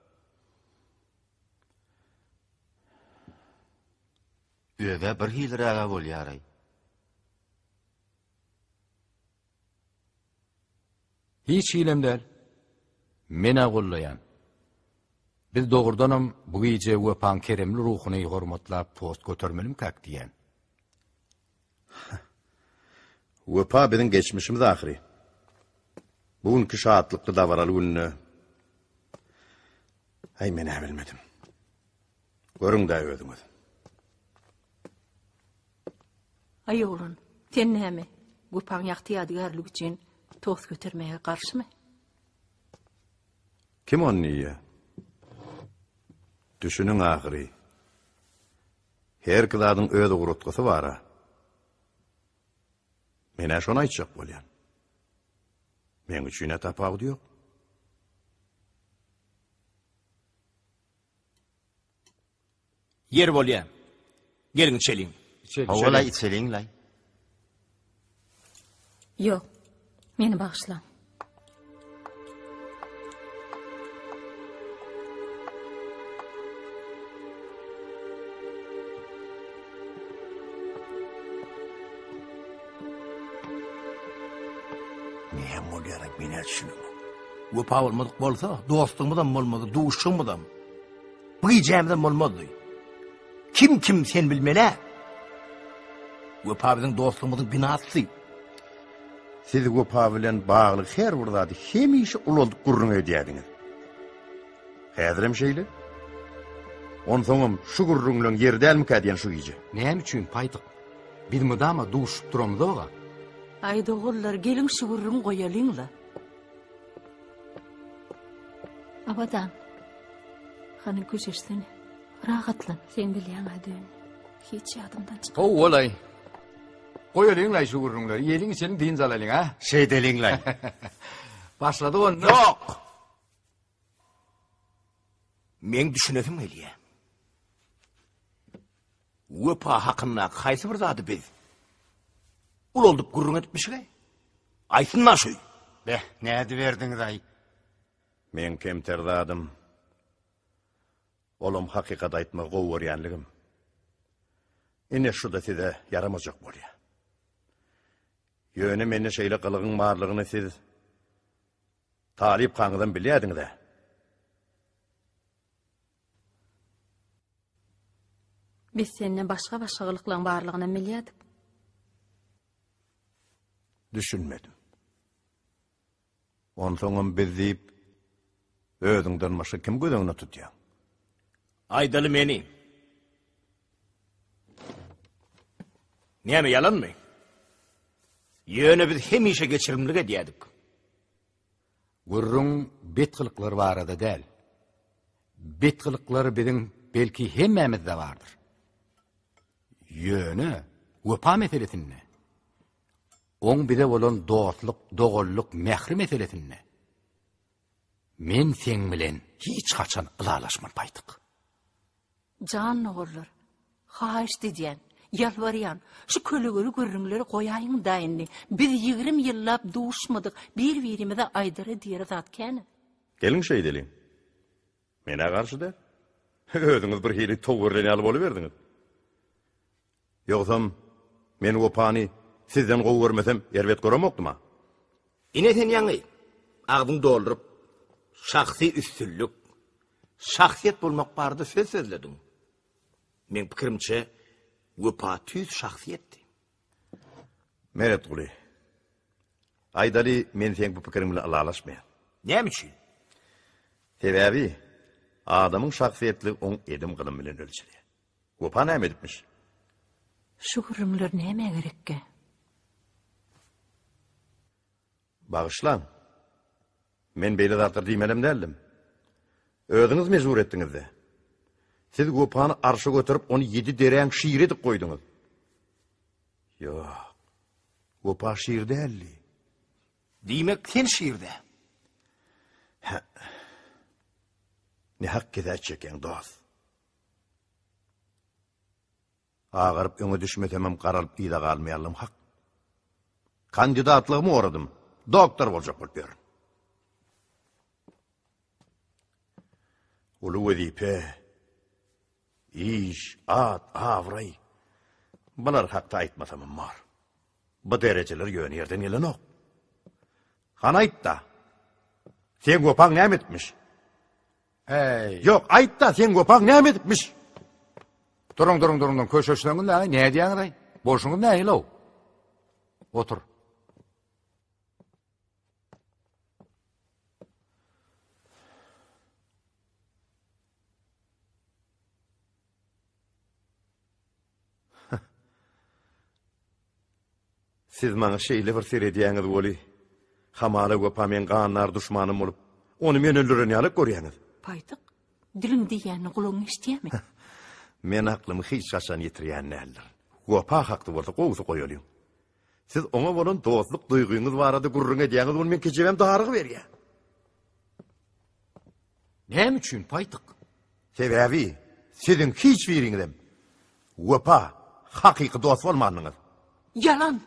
Öwe bir hilraga bolýary. Hiç hilem däl. Mena gollayan. Biz doğurdanam bu gece Wepan Keremli ruhuny hormatlap post götürmelim kak diyen. Wepa biziň geçmişimiz ahiri. Bugünkü şahatlykly davaraly gününe ay men bilmedim. Görüň da ödüňiz. Ay oğlum, sen näme? Wepan ýagtyýarlygy üçin tos götürmäge garşymy? Kim onu niye? Düşünün ahiri. Her kıladın öde urutkusu var. Mene şona içecek bolyan. Men üçüne tapağı diyor. Yer bolyan. Gelin içelim. Hawala içelim lay. Yok, meni bağışla. Näme bolýarak meni düşünüň. Wepa bolmadyk bolsa, dostuňmydan bolmady, duşuňmydan. Bu ýemden bolmady. Kim sen bilmele? Wepa biziň dostluğymyzyň binasy. Siz Wepa bilen bagly her wurdy hemişe ulandyp gurrun edýärdiňiz. Häzirem şeýle? Onsoňam şu gurrunlaň ýerdälmi kädiýän şu gije? Näme üçin paýdyk? Bir mydama duşup turamyz oga. Ay doğullar, gelin şu gurrun goýalyňla. Abadan, Hany köşeşsene, rahatlan. sen bilýän adyn. Hiç ýadymdan çyk. O olay. Goýalyň lay şu gurrunlary, ýeliň içini diň zalalyň ha. Şeýdeliň lay. Başlady onu. Yok. Men düşünedim elýär. Wepa hakynda haýsy bir zady biz? Ulandyp gurrun etmişik. Aýtynma şu. Beh, näde berdiňiz ay? Men kemterdadım. Olum hakikat aýtma gowurýanlygym. Ine şu da size yaramazak bolýar. Ýöne meni şeýle kılıgyň barlygyny siz Talip kaňydan bilýärdiňiz de. Biz seninle başka gılıklaryň barlygyny bilýärdik. Düşünmedim. Onsoňam biz diýip özüňden başga kim gözeňine tutýar? Aydaly meni. Näme ýalanmy? Ýöne biz hemişe geçirimlik edýärdik. Gurrun betkilikleri barada däl. Betkilikleri biziň belki hemmemizde vardır. Ýöne Wepa meselesinde. Oň bize bolan dostluk, dogolluk, mehri meselesinde. Men sen bilen hiç haçan ılalaşman paýdyk. Can oğullar, haýyş diýen, ýalbarýan, şu kölegöri gurrunlary goýaýyň daýyndy. Biz 20 ýyllap duşmadyk, bir-birimize aýdara diýer zat käni. Gelin şeýdeliň. Mene garşy da. Özüňiz bir hili towurlany bolyberdiňiz. Ýogsam men Wepany sizden gowurmasam ýerbet göremokduma? Ine sen ýaňy agdyň doldurup şahsy üstünlük, şahsiýet bolmak bardy söz sözlediň. Men pikirimçe Wepa tüz şahsiýetdi. Meret Guli. Aydali men sen bu pikirimle alalaşmayan. Näme üçin? Sebebi adamın şahsiyetli on edim kılım bilen ölçüli. Gopa näme edipmiş? Şu hürümler näme gerekke? Bağışlan. Men beýle zatlar diýmelem derdim. Ödüňiz mecbur etdiňiz de. Siz Gopany arşa götürüp onu 7 dereň şiir edip koýduňyz. Yok. Gopa şiir däldi. Diýmek sen şiirde. Ne hak edäçeken dost. Ağırıp öňe düşmetemem garalyp ýyla galmaýalym hak. Kandidatlygymy oradym. Doktor boljak bolup ber. Ulu wezipe, iş, at, avray. Bular hakda aýtmasam bar. Bu dereceler ýöne ýerden gelen ok. Han aýt da. Sen Gopaň näme etmiş? Yok, aýt da sen Gopaň näme etmiş? Durun, köşeşleňiz näme? Näme diýäňiz? Boşuňyz näme law? Otur. Siz maňa şeýle bir ser edýäňiz boli. Hamala Gopa men ganlar düşmanım bolup, onu men öldürenýärlik görýäňiz. Paytyk, dilim diýäni gulagyň işdiýärmi? Men aklymy hiç şaşan ýetirýän näler. Gopa hakdy bolsa gowy goýalyň. Siz ona bolan dostluk duýguňyz barada gurrun edýäňiz bunu men keçebem daryg berýär. Näme üçin paytyk? Sebebi, sizin hiç biriňizem Gopa hakyky dost bolmanyňyz. Yalan.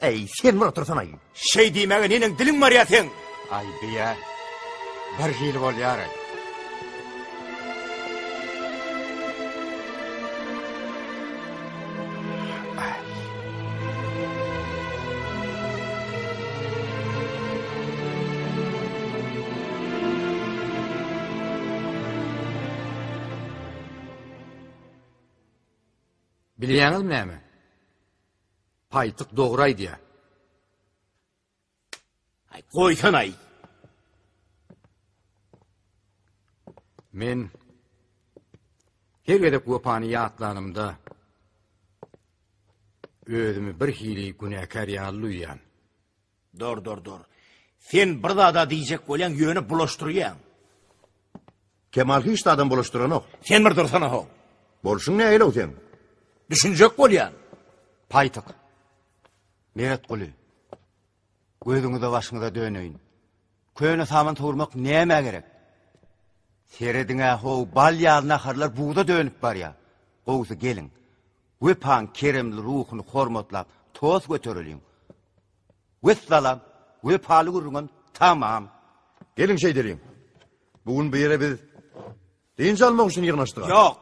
Ey, sen mi otursan ay? Şey diýmege neniň diliň bar ýa sen? Ay biýe. Bir ýyl bolýar. Bilýäňiz näme? Paytyk dogry diýär. Ay goýsan ay. Men her gedip Gopany ýatlanymda özümi bir hili günäkär ýalyýan. Dur. Sen bir da diýjek bolan ýöne bulaşdyrýan. Kemal hiç de adam bulaşdıran ok. Sen bir dursana ho. Bolşun ne eyle o sen? Düşünjek bolyan. Paytyk. Meret Guli. Gözüňize başyňyza döneýin. Köýne saman togurmak näme gerek? Serediňe ho bal ýalyna harlar buğda dönüp barýa. Gowsy gelin. Wepan keremli ruhuny hormatlap toz götüreliň. Wessalam, wepaly gurrun tamam. Gelin şey dereyim. Bugün bir yere biz dinç almak için yığnaştık. Yok.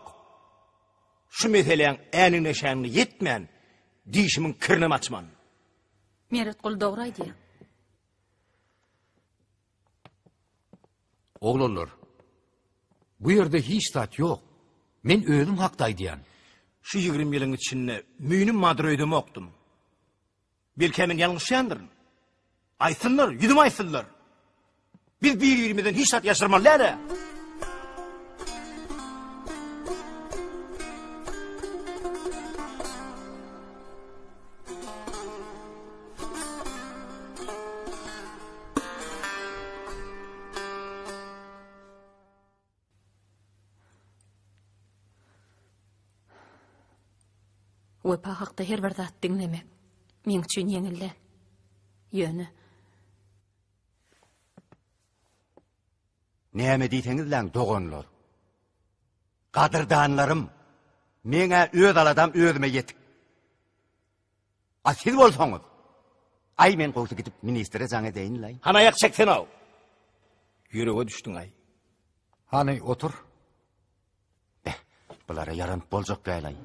Şu meseleň änine şäňini yetmän, diýişimiň kirni açman. Meret Gul dogry diýär. Oglanlar, bu ýerde hiç tat ýok. Men özüm hakda aýdýan. Şu 20 ýylyň içinde müýnüm Madridde okdum. Belki men ýalňyşýandyr. Aýsynlar, ýüdüm aýsynlar. Biz bir-birimizden hiç tat ýaşyrmalar. Wepa hakda her bir zat diňlemek meň üçin ýeňildi. Ýöne. Näme diýseňiz lan dogonlar? Gadyrdanlarym, meňe öz aladam özüme ýetik. Asil bolsaňyz, ay men gowsy gidip ministre jaň edeýin lay. Hana ýak çeksen aw. Ýürege düşdüň ay. Hani otur. Bulara yaran boljak beýlay.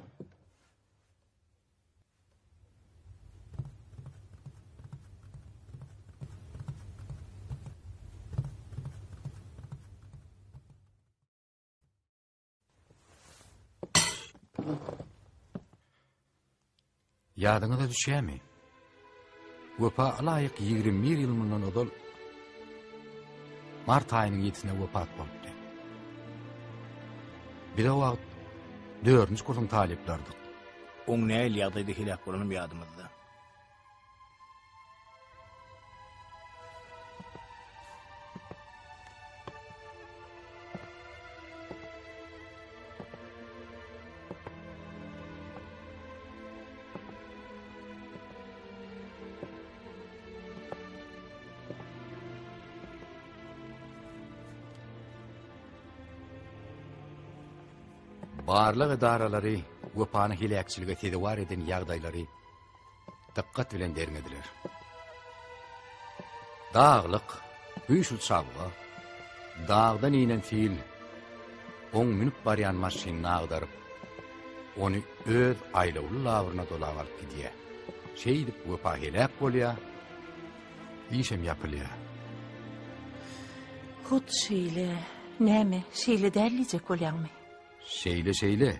Ýadyňyza düşýärmi? Wepa laýyk 21 ýyl mundan odal mart aýynyň 7-sine wepat bolupdy. Bir o wagt 4-nji kursyň taliplerdik. Oň näil ýagdaýda helak bolanym ýadymyzda. Barlyk edaralary Wepany hilakçylyga tedewar eden ýagdaýlary diqqat bilen dermediler. Dağlyk, güýçli çabga, dağdan inen fil, oň minip barýan maşyny agdaryp, ony öz aýlawly lawyryna dolap alyp gidýär. Şeýdip Wepa helak bolýar, işem ýapylýar. Hut şeýle, näme, şeýle däliýek bolýarmy? Şeýle.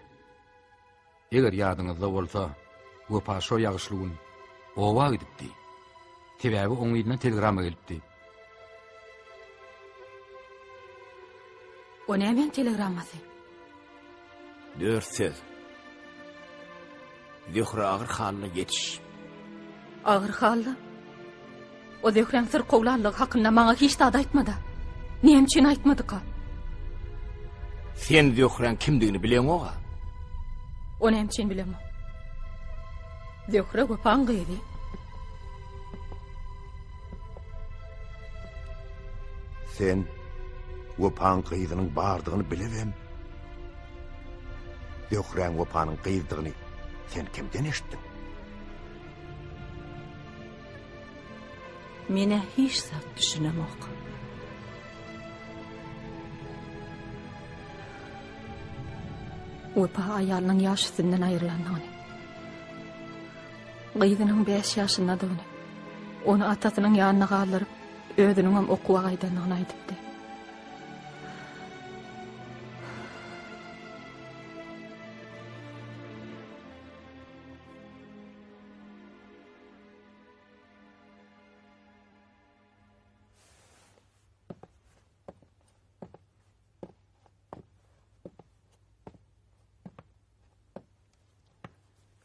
Eger ýadyňyzda bolsa, Wepa şo ýagyşlygyň owa gidipdi. Tebäbi oň ýerine telegrama gelipdi. O nämen telegramasy? 4 söz. Zöhre agyr halyna geçiş. Agyr haly? O Zöhreň sir gowlanlygy hakynda maňa hiç zat aýtmady. Näme üçin aýtmadyka? Sen Zöhreň kimdigini bilen oga? O näme üçin bilemem. Zöhre Wepaň gyzy. Sen Wepaň gyzynyň bardygyny bilewem. Zöhreň Wepanyň gyzdygyny sen kimden eşitdin? Mene hiç zat düşünemok. Wepa aýalynyň ýaşysynyň aýrylandygyny. Gyzynyň 5 ýaşyndadygyny. Onu atasynyň ýanyna galyryp, özüniň hem okuwa gaýdandygyny aýdypdy.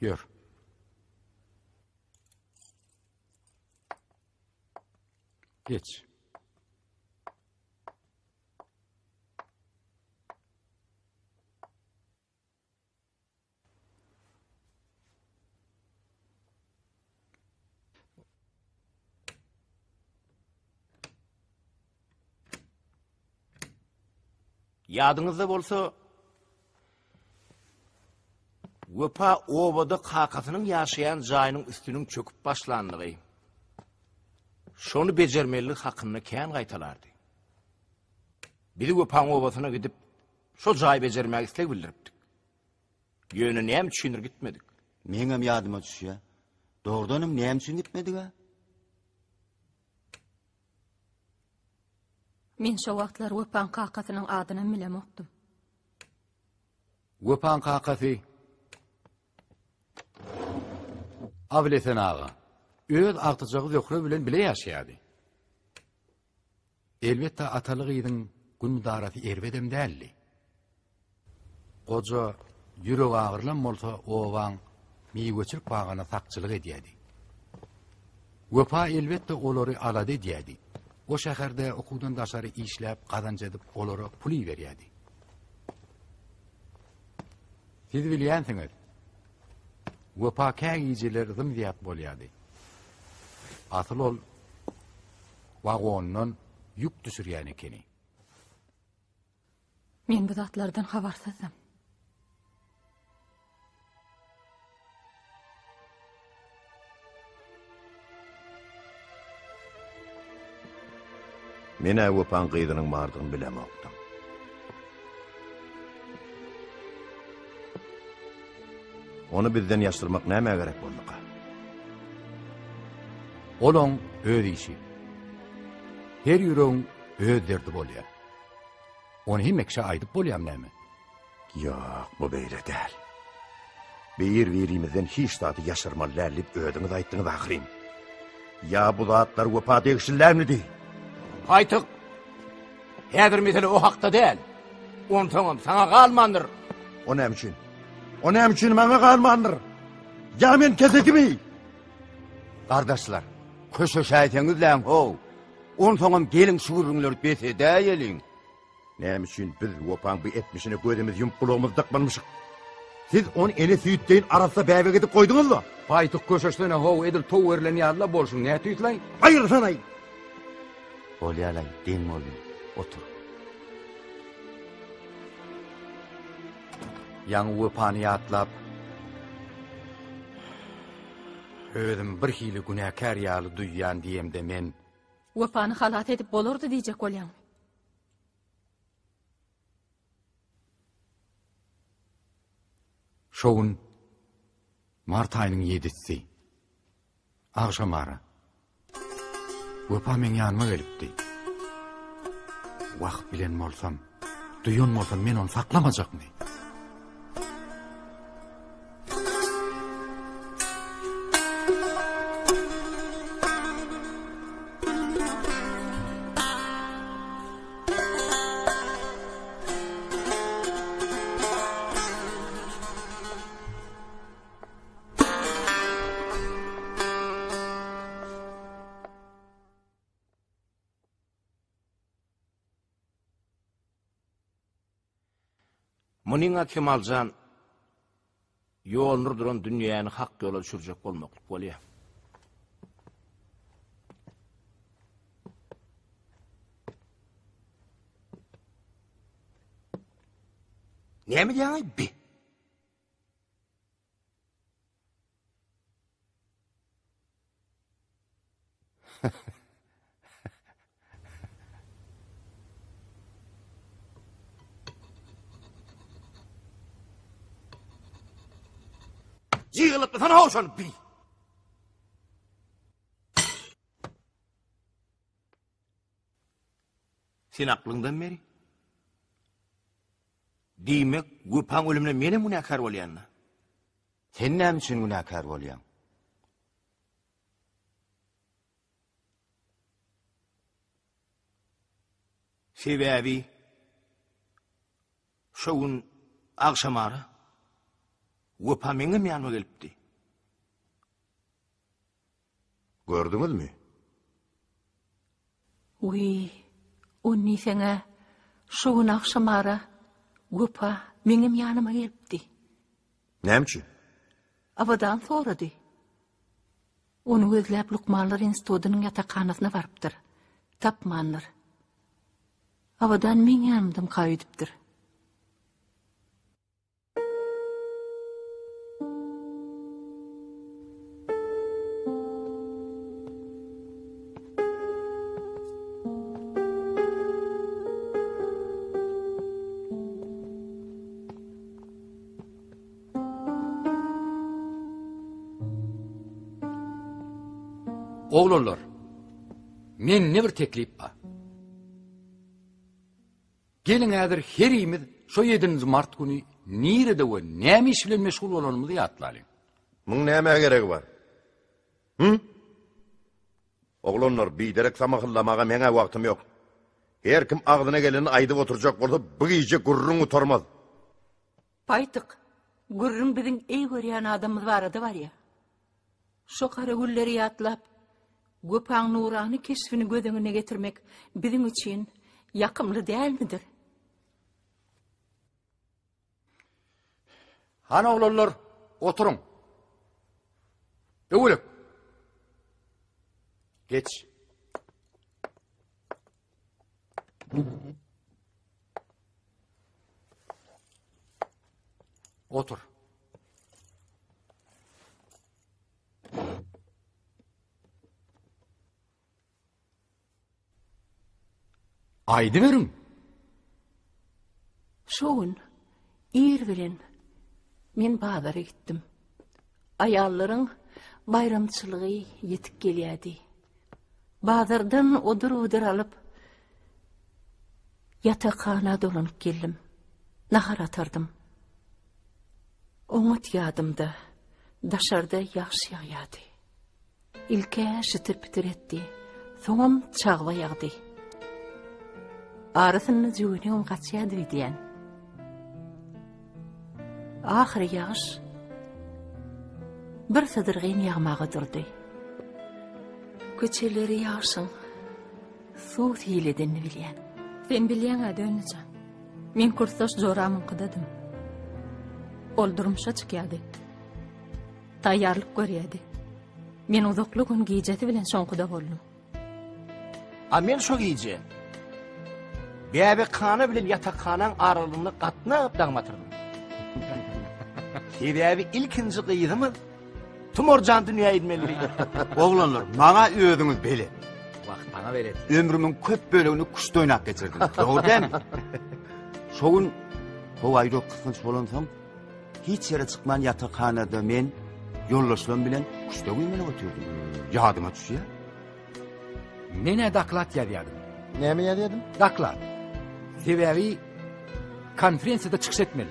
Ýör. Geç. Ýadyňyzda bolsa, Wepa obada kakasynyň ýaşaýan jaýynyň üstüniň çöküp başlandygy. Şonu bejermelik hakyny kän gaýtalardy. Biri Wepaň obasyna gidip, şo jaý bejermek istek bildiripdik. Ýöne näme düşünür gitmedik. Meňem ýadyma düşýär. Doğrudanım näme üçin gitmedik ha? Men şo wagtlar Wepaň kakasynyň adyny bilemokdum. Wepaň kakasy Avleten ağa, öz artıcağı Zöhre bilen bile ýaşaýardy. Elbetde atalyk ýylyň gündarasy erbedem däldi. Goja ýüregi agyrlan bolsa owaň miýgöçüp bagana sakçylyk edýärdi. Wepa elbetde olary alady edýärdi. O şäherde okuwdan daşary işläp gazanç edip olary puly berýärdi. Siz bilýänsiňiz, Wepa kägijiler zymdiýat bolýardy. Asyl ol wagondan ýük düşürýän ekeni. Men bu zatlardan habarsyzam. Mene Wepaň gyzynyň bardygyny bilemokdum. Onu bizden ýaşdyrmak näme gerek boldyka? Olaň öz işi. Her ýüregiň öz derdi bolýar. Onu hemmekşe aýdyp bolýam näme? Ýok, bu beýle däl. Bir-birimizden hiç zady ýaşyrma lärlip ödüňiz aýtdyňyz ahyrym. Ya bu zatlar wepa degişillermidi? Haytık. Häzir mesele o hakda değil. Ontoňam sana galmandyr. O nämçin? O nämçin maňa galmandyr? Ya men kesekimi? Kardeşler, köşeşäýteňizläň ho. Ontoňam gelin şuurunlar bese däýeliň. Nämçin biz wepaň bu etmişine gözümiz yumup kulağımız dıkmanmışyk. Siz onu ene süýtdeýin arasa bäbeg edip koýduňyzmy? Paýtyk köşeşlerine ho edil tow verilen ýarla bolşuň, näme tüýtleň? Hayır sanay. Bolýalay, deň bolýar. Otur. Ýaňy wepany ýatlap, özüm bir hili günäkär ýaly duýýan diýemde men Wepany halat edip bolardy diýjek bolýan. Şoň mart aýynyň 7-si. Agşamara. Wepa men ýanyma gelipdi. Wagt bilen bolsam, duýan bolsam men onu saklamajakmy? Muninga Kemaljan ýolunur duran dünýäni hak ýola düşürjek bolmaklyk bolýar. Näme diýäň bi? Jığılıp sana hoşan bi. Sen aklından beri? Diýmek, Wepaň ölümine mene münäkär bolýanna. Sen näme üçin günäkär bolýan? Sebäbi şoň agşamara Wepa meňem ýanyma gelipdi. Gördüňizmi? Uy, onni seňe şoň agşamara Wepa meňem ýanyma gelipdi. Nämçi? Abadan sorady. Onu gözläp Lukmanlar institutynyň ýatakanasyna barypdyr. Tapmanlar. Abadan men ýanymdan gaýdypdyr. Oğlanlar, men ne bir teklip ba. Gelin ädir her ýymy şo 7 mart güni nirede we näme iş bilen meşgul bolanymyzy ýatlalyň. Muň näme geregi bar? Oğlanlar biderek samahyllamaga meňe wagtym ýok. Her kim agdyna geleni aýdyp oturjak bolsa, bu iýje gurrun utarmaz. Paýtyk, gurrun biziň ey görýän adamymyz barada bar ýa. Şo kara gulleri ýatlap, Wepaň nurany keşfini gödüňine getirmek biziň üçin ýakymly dälmidir? Hana oğlanlar, oturun. Öwelek. Geç. Otur. Aýdy berin. Şoň ir bilen men bazara gittim. Aýallaryň bayramçylygy ýetip gelýärdi. Bazardan odur alyp ýatakana dolanyp geldim. Nahar atyrdım. Umut ýadymda, daşarda ýagşy ýaýady. İlke şıtır etti. Soňam çağla ýagdy. Arasyny jüýüne gaçýady diýen. Ahir ýaş bir sydyrgyn ýagmagy durdy. Köçeleri ýaşyň suw hiledini bilýän. Sen bilýän adönüjä. Men kursaş joramyň kıdadım. Ol durmuşa çykýady. Taýýarlyk görýärdi. Men uzakly gün gijeti bilen şoňkuda boldum. A men şo gije. Bäbi kana bilen ýatakhanaň aralygyny gatnap dagmatyrdım. Sebäbi ilkinji gyýdymy? Tumorjan dünýä edmeli. Oglanlar, maňa öýüňiz beli. Wagt bana beret. Ömrümün köp bölegini kuşda oynap geçirdim. Doğru değil mi? Şoğun kovayda kısınç bolansam, hiç yere çıkman yatakhanada men yollaşmam bilen kuşda oynamaya oturdum. Yadıma düşüyor. Mene daklat ýadýadym. Näme ýadýadym? Daklat. Sebäbi konferensiýada çykyş etmeli.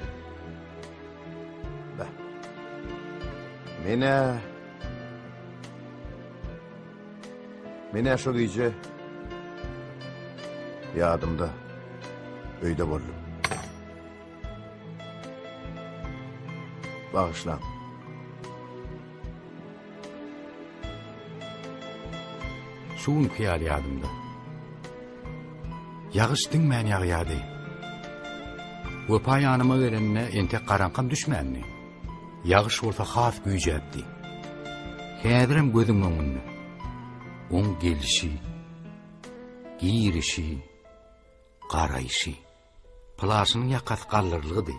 Mene şo gije ýadymda öýde boldum. Bağışla. Şuun hyýal ýadymda. Ýagyşdyň men ýagýady. Wöpa ýanyma gelenine ente garaňkam düşmänni. Ýagyş bolsa has güýjäpdi. Häzirim gözüm öňünde. On gelişi, girişi, garaýşy. Plaşynyň ýakasy gallyrlygy,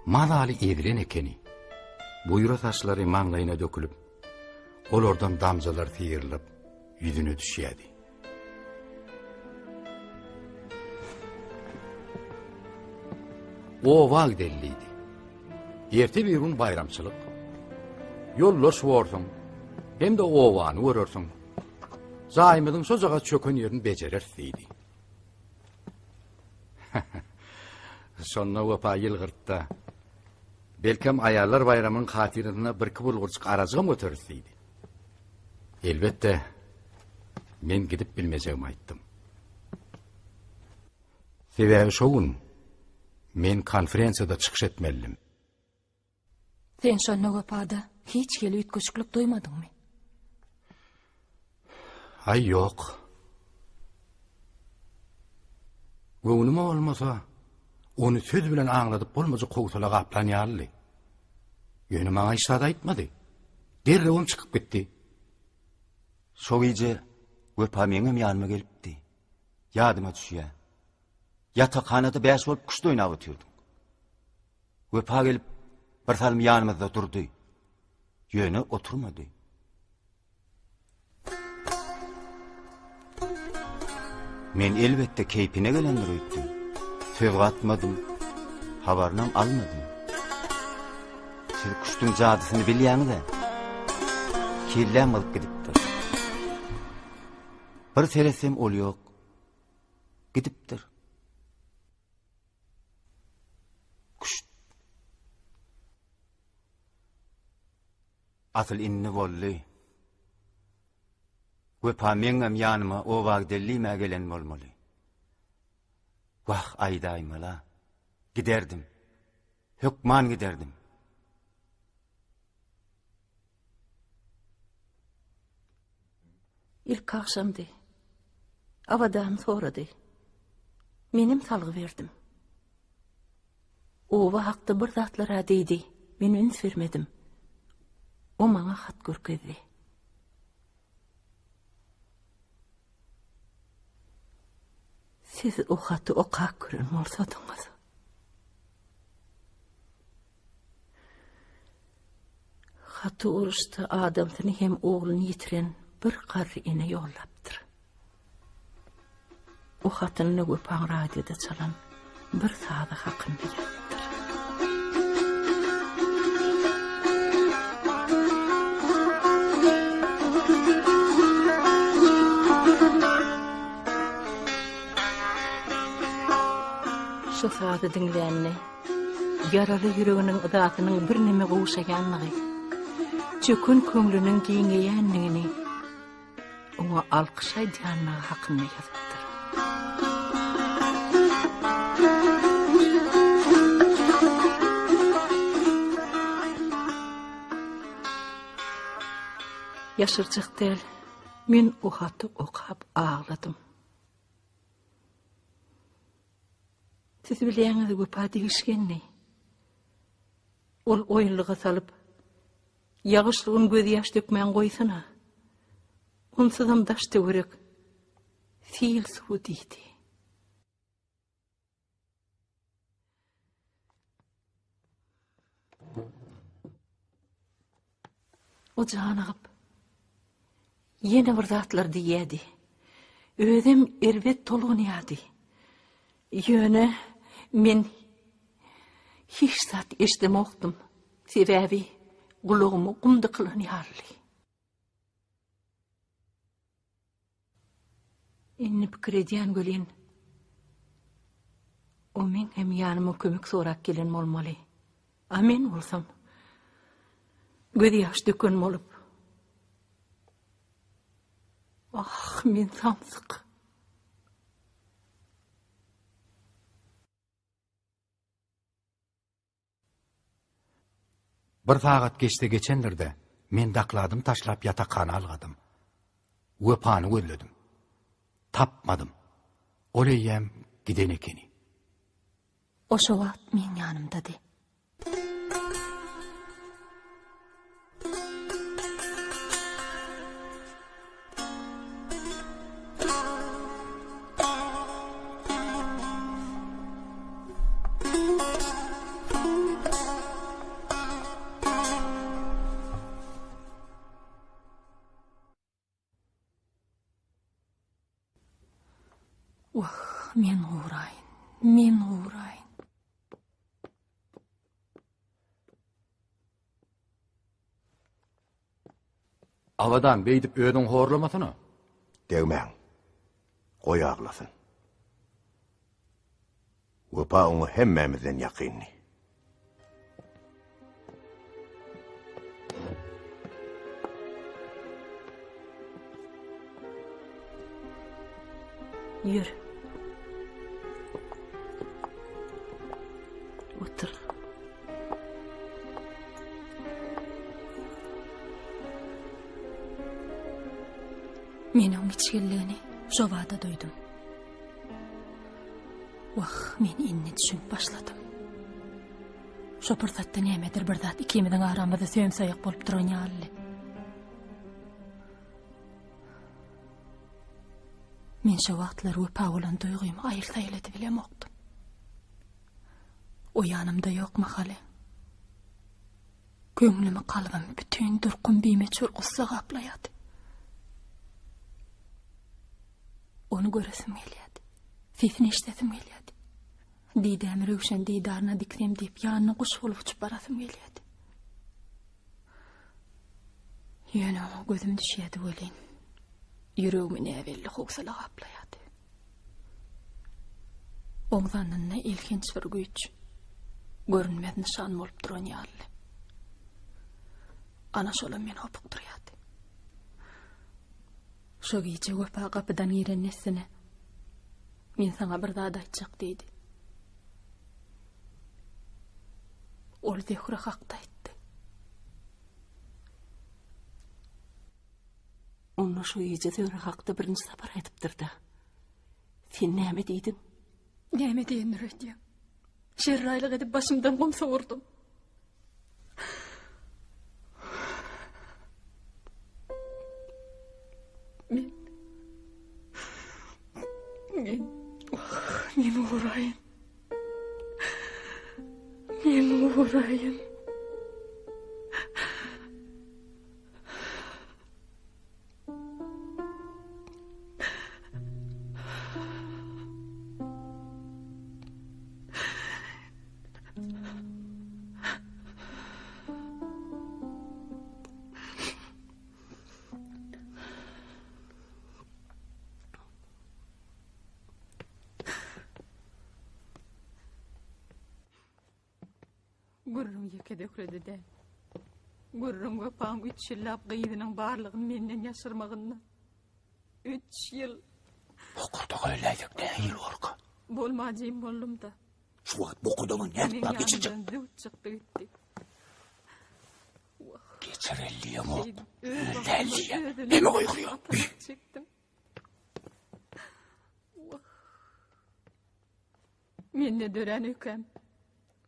mazaly egiren ekeni. Buyra taşlary maňlaýyna dökülüp, olardan damjalar tiýirilip, ýüzüne düşýärdi. O wagtelliydi. Erti bir gün bayramçylyk. Yollaş borsun, hem de owany görersiň. Zaýmydyň sojaga çöken ýerini bejererdi. Şonna wapa ýylgyrtda. Belkem aýallar bayramynyň hatyryna bir-iki bulgurçyk arazyga götürdi. Elbetde men gidip bilmejegimi aýtdym. Sebäbi şoň men konferensiýada çykyş etmelidim. Sen şonna wapada hiç geli ütköçlük doýmadyňmy? Ay yok. Göwnüm olmasa, onu söz bilen aňladyp bolmaja kowsala gaplanýarly. Ýöne maňa işlada aýtmady. Derrewim çykyp gitdi. Şo gije wöpa meňem ýanyma gelipdi. Ýadyma düşýär. Yatakhanada bäş bolup kuşda oynap oturdum. Wöpa gelip bir salym ýanymyzda durdy. Ýöne oturmady. Men elbette keypine gelenler öýtdim. Söz atmadım, habarynam almadım. Siz kuştuň jadysyny bilýäňiz-de. Kellem alyp gidipdir. Bir seresem ol ýok. Gidipdir. Kuş. Asyl inni bolly. Wöpa meňem ýanyma o wagtellime gelen bolmaly. Wah aýdaýmala. Giderdim. Hökman giderdim. İlk akşamdy. Awadan sorady. Menim salgy berdim. Owa hakda bir zatlara diýdi. Men üns vermedim. O maňa hat görkezdi. Siz o hatı okaq görün bolsadyňyz. Hatı uruşda adamsyny hem ogluny ýitiren bir garry ene ýollapdyr. O hatyny Wöpaň radioda çalan bir saada hakynda ýatdyr. Şu saada dinlänni, yaraly ýüreginiň ydatynyň bir neme gowşaýanlygy, çökün köňlüniň giňeýänligini, ona alqışay diýanmagy hakyny ýazypdyr. Yaşırcık değil, men o hatı okap ağladım. Siz bilýäňiz Wepa diýişgenni. Ol oýunlyga salyp, ýagyşlygyň gözi ýaş dökmän goýsana. Onsuzam daş töwerek, fiil suw diýdi. O janygyp, yine bir zatlar diýedi. Özüm erwet tolunyady. Ýöne men hiç zat eşdemokdum. Sebäbi gulagymy gumdy kılanyarly. Inni pikir edýän gölin. O men hem ýanyma kömek sorak gelen bolmaly. Amen bolsam. Gözi ýaş dökön bolup. Ah, men samsyk. Bir sagat geçti geçenlerde men dakladım taşlap yatakxana algadım. Wepany gözledim. Tapmadım. Oleýem giden ekeni. Oşo wagt men ýanymdady. Men uğrayın. Avadan beýdip ödüň horlamasyna? Degmäň. Goý aglasyn. Wepa onu hemmemizden ýakynly. Yürü. Otur. Men oň içgilligini şo wagda duydum. Men inni düşünüp başladım. Şo pyrsatda nämedir bir zat ikimiziň aramyzda söýümsaýak bolup duranýarly. Men şo wagtlar Wepa bolan duýgumy aýyrsaýlady bilemokdum. O ýanymda ýokma hali. Köňlümi kalbym bütün durkun bimeçür gussa gaplaýady. Onu göresim gelýärdi. Sesini eşitesim gelýärdi. Didämi röwşen didarına diksem diýip ýanyna guş bolup uçup barasym gelýärdi. Ýöne gözüm düşýärdi welin. Yüreğimi näwelli hoksala gaplaýady. Oňzanyna ilginç bir güýç, görünmez nişan bolup duranýarly. Ana şola meni hopuk durýardy. Şo giýje Wepa gapydan girennesine men saňa bir zat aýtjak diýdi. Ol Zehra hakda aýtdy. Onu şu iyice Zehra hakda birinci sapar aýdypdyrda. Sen näme diýdin? Näme diýendir öýdýär. Şerraýlyk edip başymdan gum sowurdum. Men uğrayın. Gurrun yeke dökredi de. Gurrun Wepam üç şillap gıyydının barlığın menden yaşırmağından. 3 yıl. Bokurda öyleydik ne yıl olka. Bolmacıyım bollum da. Şu at bokudamın ne bak geçecek. Çıktı gitti. Geçirelliyem o. Öldelliyem. Ne mi koyuyor? Çektim. Men ne dören ökem.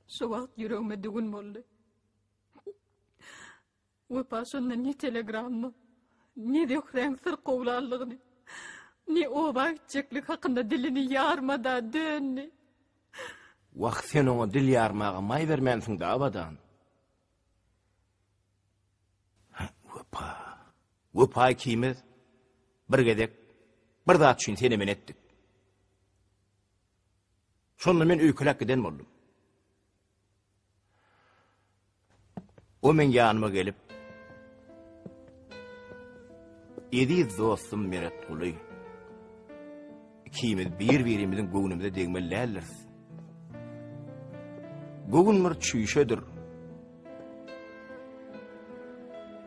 Şu vakt yüreğime düğün oldu. Wepa şondan ne telegramı, ne de renktir kovlarlığını, ne oba gideceklik hakkında dilini yarmada dönni. Vakt sen ona dil yarmağa may vermensin de abadan. Wepa kimiz, bir gedek, bir zat üçün tenemen etdik. Şonda men öykülak giden boldum. O men yanıma gelip, Ediz dostum Merat Uluy. Kimiz bir-birimizin göwnümizde degmellerleriz. Göwnümür çüýşedir.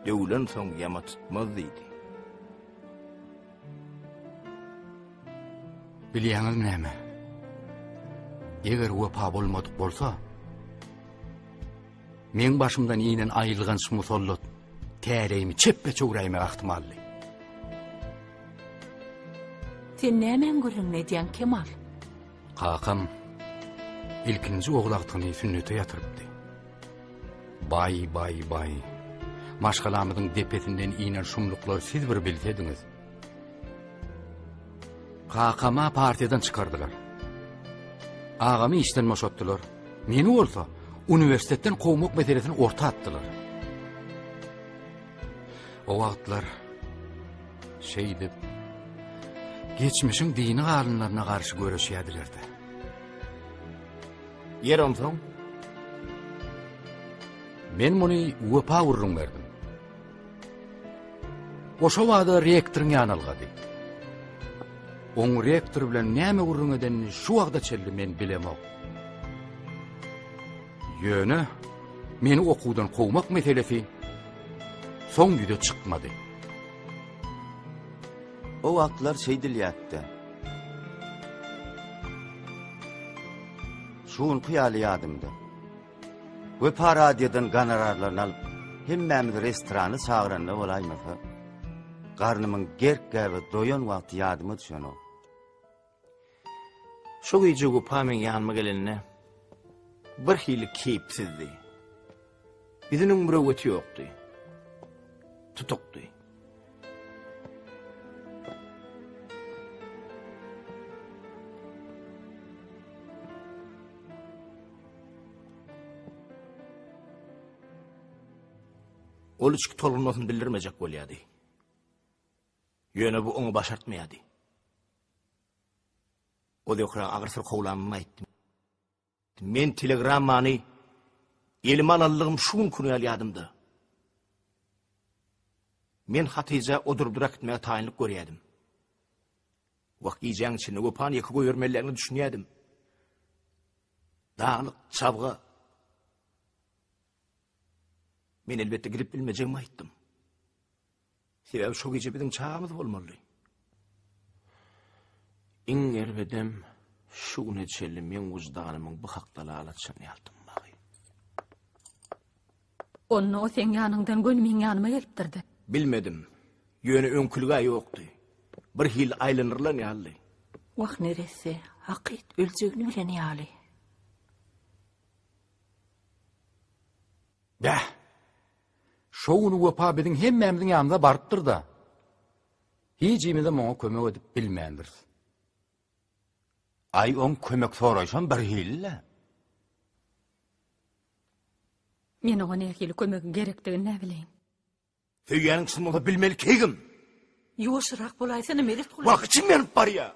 Döwlen soň ýama tutmaz diýdi. Bilýäňiz näme? Eger wepa bolmadyk bolsa, men başymdan iýnen aýylgan şu musallat täreýimi çeppe çöwräýime ahtimally. Sen nämen görünmedýän Kemal? Kakam ilkinji oğlaktyny sünnete yatırıpdy. Bay. Maşgalamyzyň depetinden iýnen şumluklar siz bir bilsediňiz. Kakama partiýadan çykardylar. Agamy işden moşatdylar. Meni bolsa uniwersitetden gowmak meselesini orta atdylar. O wagtlar dep geçmişin dini galynlaryna garşy göreşýärdiler-de. Ýerim soň men muny wepa urrun berdim. Oşa wagda rektoryň ýanyna algady. Oň rektor bilen näme urrun edenini şu wagda çelli men bilemok. Ýöne meni okuwdan gowmak meselesi soň ýüde çykmady. O vaktlar şey diliyatdı. Şuun kıyali yadımdı. Wepa radyodan gonorarlarını alıp hemmemiz restoranı çağıranla olaýmasa, garnymyň gerk gäbi doyan wagty yadyma düşen o. Şu güýje Wepa men ýanyma gelenine bir hili keyipsizdi. Biziniň mürawweti ýokdy. Tutukdy. Ol içki tolunmasını bildirmejek bolýady. Ýöne bu onu başartmaýady. O diýokra agyrsyr gowlanmagy aýtdym. Men telegramany elime alanlygym şuň küni alýadymdy. Men Hatice odurdurak etmäge taýinlik görýädim. Wagt ýeňiň içinde Wepany ýeke goýermelerini düşünýädim. Dağlyk, çabga. Men elbette girip bilmejegimi aýtdym. Sebäbi şu gece biziň çağımyz bolmaly. Iň erbedem şu neçeli men wujdanymyň bu hakda alatşan ýaltym bagy. Onu o sen ýanyňdan gönümiň ýanyma gelipdirdi. Bilmedim. Ýöne öňkülüge ýokdy. Bir hil aýlanyrlar ýaly. Wagt neresi? Hakyt öljegini bilen ýaly. Bäh. Şoňuny wepa biziň hemmemiziň ýanynda barypdyr da. Hiç ýemede moňa kömek edip bilmändir. Ay on kömek soraýşan bir hille. Men ona nähili kömek gerekdigini bileýin. Söýýäniň symyňda bilmeli kegim. Ýoşurak bolaýsa näme edip bolýar? Wagt için menip barýa.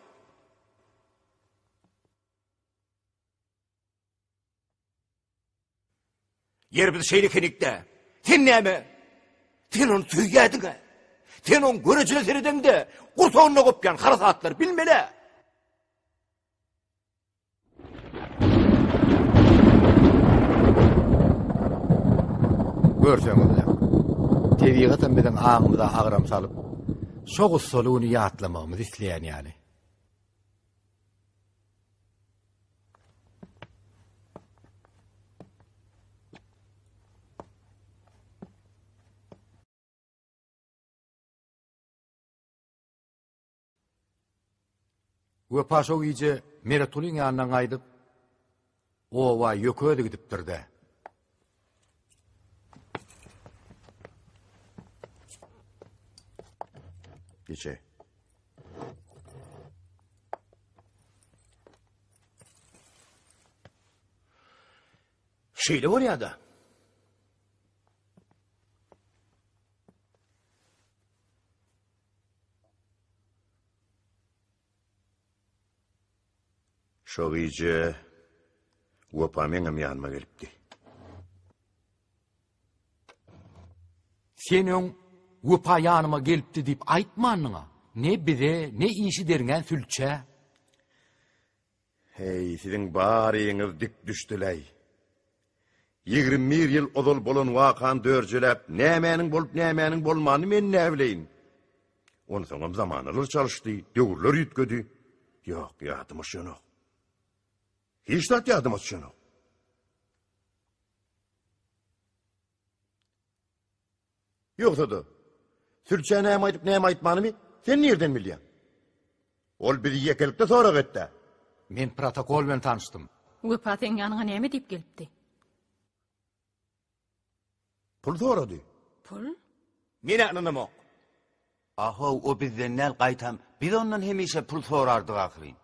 Yer bir şeyli kenikde. Sen näme? Sen onu söýýädiňe. Sen onu görejeli seredende gurtogyna gopýan hara saatlar bilmeli. Görseňizler. Tebigatam biziň aňymyza agram salyp, Şo gussoluny ýatlamamyzy isleýän ýaly. Ve paşo iyice Meretul'un yanından aydıp, ova yöködü gidipdirdi. Geçe. Şeyle var ya da. Şo iyice Wepa meňem ýanyma gelipdi. Senin Wepa ýanyma gelipdi diýip aýtmanyňa, ne bize, ne işi dergen sülçe. Hey, sizin baryňyz dik düşdüley. 21 ýyl odol bolan wakan dörjelep, nämäniň bolup nämäniň bolmany men näbileýin. Onu soňam zamanylar çalışdy, döwürler ýetgedi. Ýok, ýadyma şonok. Hiç tat ýadyma şonok. Ýoksa da, sülçe näme aýdyp näme aýtmanymy sen nerden bilýän? Ol bizi ýekelikde sorak etdi. Men protokol bilen tanışdym. Wepa sen ýanyňa näme diýip gelipdi? Pul sorady. Pul? Mene anlamok. Aho, o bizden näl gaýtam, biz ondan hemişe pul sorardyk ahyryn.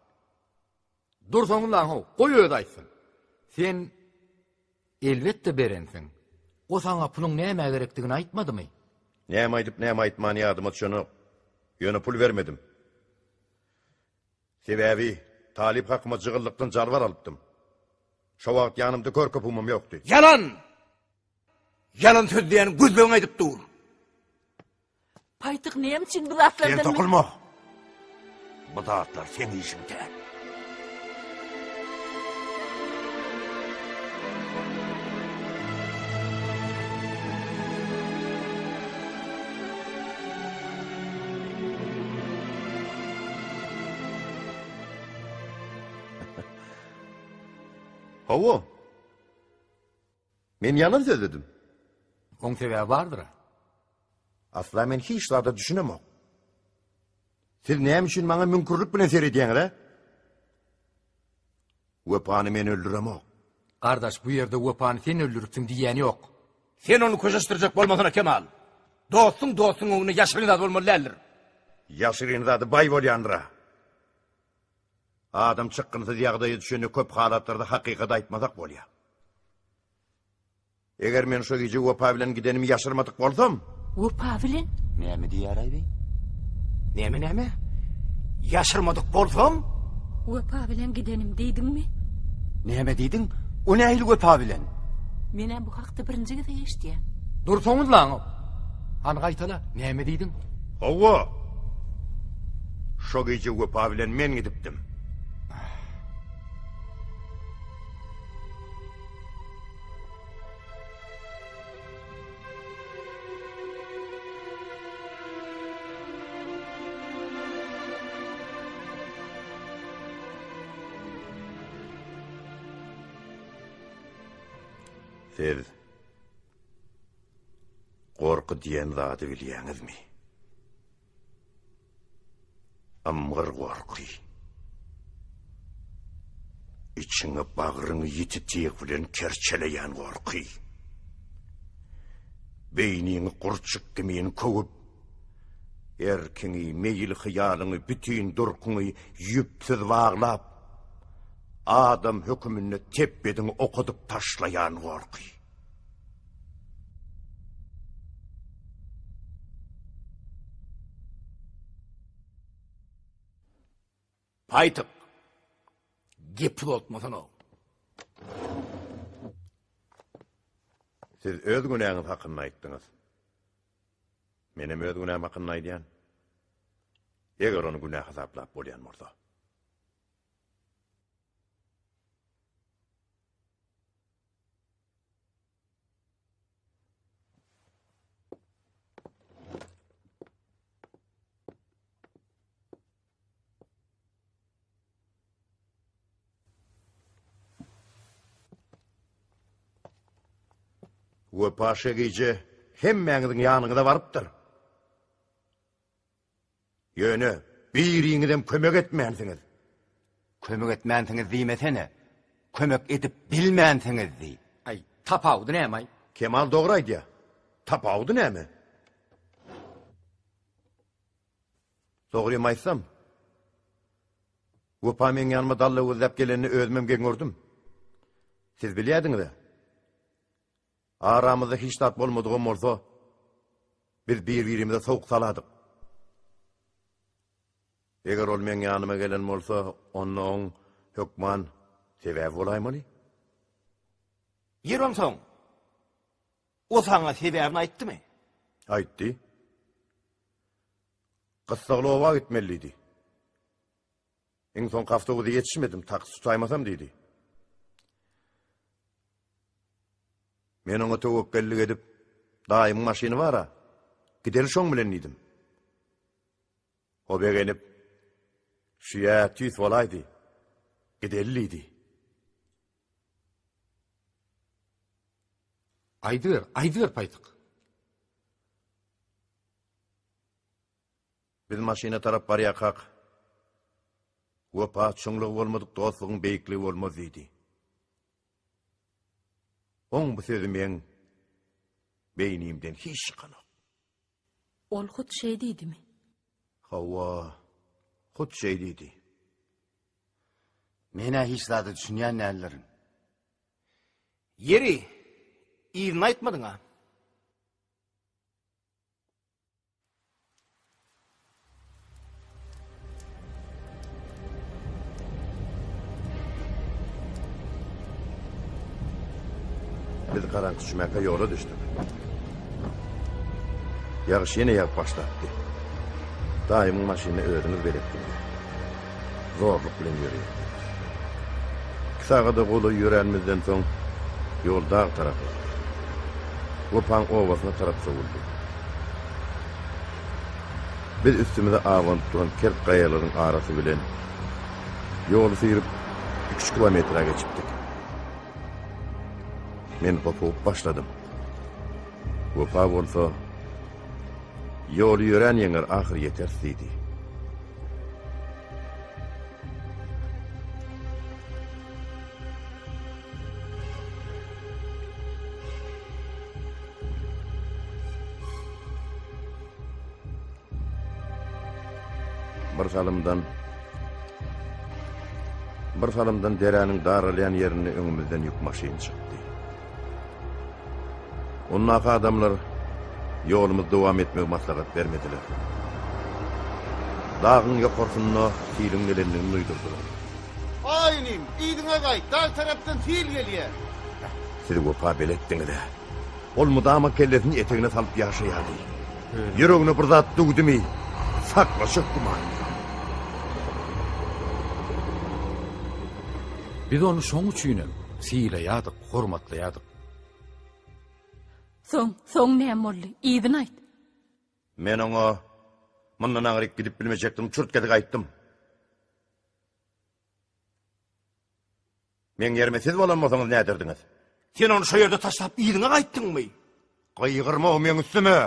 Dursaňyň lan ho, goý öýde aýtsyn. Sen elbetde berensiň. O saňa puluň näme gerekdigini aýtmadymy? Näme aýdyp näme aýtmany ýadyma düşenok. Ýöne pul vermedim. Sebäbi talip hakyma jygylykdan jarbar alypdym. Şo wagt ýanymda körkö pulum ýokdy. Yalan! Yalan söz diýen gözbeň aýdyp dur. Paytyk näme üçin bu zatlardan... Sen tokulma. Bu zatlar sen işinde. Hawa. Men yalan söyledim. Oň sebäbi bardyr. Asla men hiç zada düşünemok. Siz näme üçin maňa mümkürlik bilen seredýäňiz, ha? Wepany men öldüremok. Kardeş, bu ýerde Wepany sen öldürüpsiň diýeni ýok. Sen onu köşeştirjek bolmasyna Kemal. Dostun onu ýaşyryň zat bolmalydyr. Ýaşyryň zady bay bolýandyra. Adam çykkynsyz ýagdaýy düşeni köp halatlarda hakykat aýtmasak bolýar. Eger men şo gije Wepa bilen gidenimi ýaşyrmadyk bolsam, Wepa bilen? Näme diýär aýby? Näme? Ýaşyrmadyk bolsam? Wepa bilen gidenim diýdiňmi? Näme diýdiň? O nähil Wepa bilen? Menen bu hakda birinji gede eşdiýän. Dursaňyz lan. Han gaýtala, näme diýdiň? Hawa. Şo gije Wepa bilen men gidipdim. Siz korku diýen zady bilýäňizmi? Amgyr korky. İçiňe bagyryňy ýitip bilen kerçeleýän korky. Beýniňi gurçyk gymyň köwüp, erkiňi, meýil hyýalyňy, bütün durkuňy ýüpsiz baglap, adam hükümünü teppedin okudup taşlayan korku. Paytyk. Gepil olmasan o. Siz öz günäňiz hakyny aýtdyňyz. Menem öz günäm hakyny aýdýan. Eger onu günah hasaplap bolýan bolsa. Wepa şegice hemmeňiziň ýanyňyza barypdyr. Ýöne, biriňizden kömek etmänsiňiz. Kömek etmänsiňiz diýmesene. Kömek edip bilmänsiňiz diýip. Ay, tapawdy näme? Kemal dogry aýdýar. Tapawdy näme? Dogry maýsam. Wepa meň ýanyma dalla özläp gelenini özmem gördüm. Siz bilýärdiňiz. Aramızda hiç tat bolmadygy bolsa, biz bir-birimize sowuk saladyk. Eger ol meň ýanyma gelen bolsa, onuň hökman sebäbi bolaýmaly. Ýerim soň. O saňa sebäbini aýtdymy? Aýtdy. Gyssaglooga gitmeliydi. Eň soň haftaga ýetişmedim, taksy tutaýmasam diýdi. Men oňa tewekkellik edip, daýym maşyny bara, gider şoň bilen diýdim. O begenip, şuya tüýs bolaydy, giderliydi. Aýdyr paýtyk. Biz maşyna tarap barýakak. Wepa çöňlügi bolmadyk, dostlugyň beýikligi bolmaz diýdi. On bu sözü men beynimden hiç çıkanak. Ol hut şey diýdimi? Hawa, hut şey diýdi. Mene hiç zady düşünýän nälerin. Yeri, iýini aýtmadyň ha. Biz karanlık düşmekle yola düştük. Yağış yine yağ başlattı. Daimın maşinini öğrenir belirtti. Zorluk bilen yürüyor. Kısağa da kolu yürelmizden son yol dağ tarafı. Wepan ovasına taraf savuldu. Biz üstümüze avant duran kerk kayaların arası bilen yolu sıyırıp 3 kilometre geçiptik. Men kopup başladım. Wepa bolsa yol yören ýeňer ahir ýetersizdi. Bir salymdan deräniň daralyan ýerini öňümizden ýük maşyn çykdy. Onnaka adamlar yolumuz devam etmek maslahat vermediler. Dağın yokorsunna filin gelenini duydurdular. Aynim, iýdiňe gaýt, dağ tarapdan fil gelýär. Siz Wepa beletdiňiz de. Ol mudama kellesini etegine salyp ýaşaýardy. Ýüregine bir zat dugdymy, saklaşyp duman. Biz onu şoň üçin siýleýärdik, hormatlaýardyk. Soň näme boldy? Iýdini aýt. Men oňa mundan agyryp gidip bilmejekdim, çürtkedik aýtdym. Men ýerime siz bolanmasaňyz näderdiňiz? Sen onu şo ýerde taşlap iýdiňe gaýtdyňmy? Gaýgyrma o men üstüme.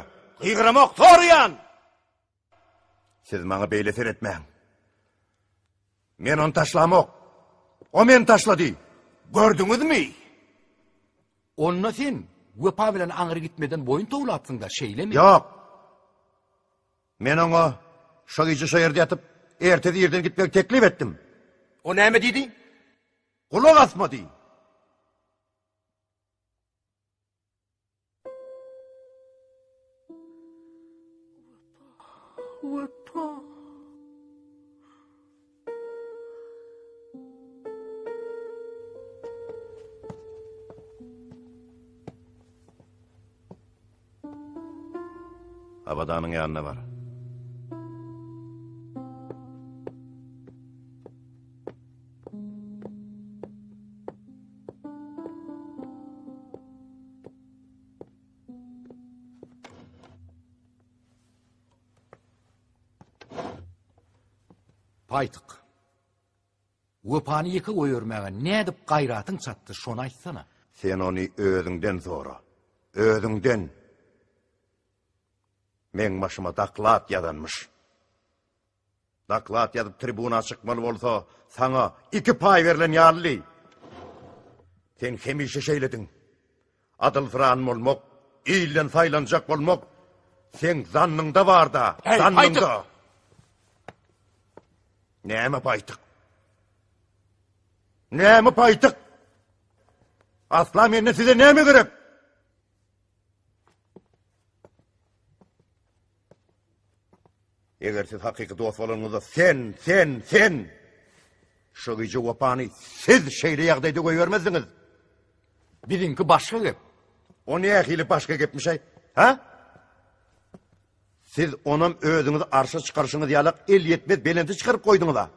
Gaýgyrmak torýan. Siz maňa beýleser etmäň. Men onu taşlamak. O men taşlady. Gördüňizmi? Onna sen Wepa bilen aňyry gitmeden boyun towlatsың da şeýlemi? Ýok. Men oňa şo gece şo ýerde ýatyp, ertesi ýerden gitmek teklip etdim. O näme diýdi? Kulak asmady. Wepa. Abadanın yanına var. Paýtyk. Wepany ýeke goýurmaga nädip gaýratyň çatdy, şonu aýtsana. Sen onu özünden sonra Ödüňden men başyma daklat yadanmış. Daklat yadıp tribuna çykmaly bolsa, sana 2 pay verilen ýarly. Sen hemişe şeýledin. Adıl fıran bolmak, iýlen saýlanjak bolmak, sen zannyňda bar da, zannyňda. Näme paýtyk? Näme paýtyk? Asla menne size näme gerek? Eger siz hakyky dost bolanyňyzda sen şu güýje wapany siz şeýle ýagdaýda goýbermezdiňiz. Birinki başga gep. O nähili başga gepmişay? Ha? Siz onam özüňizi arşa çykarşyňyz ýalyk el ýetmez belenti çykaryp goýduňyz da.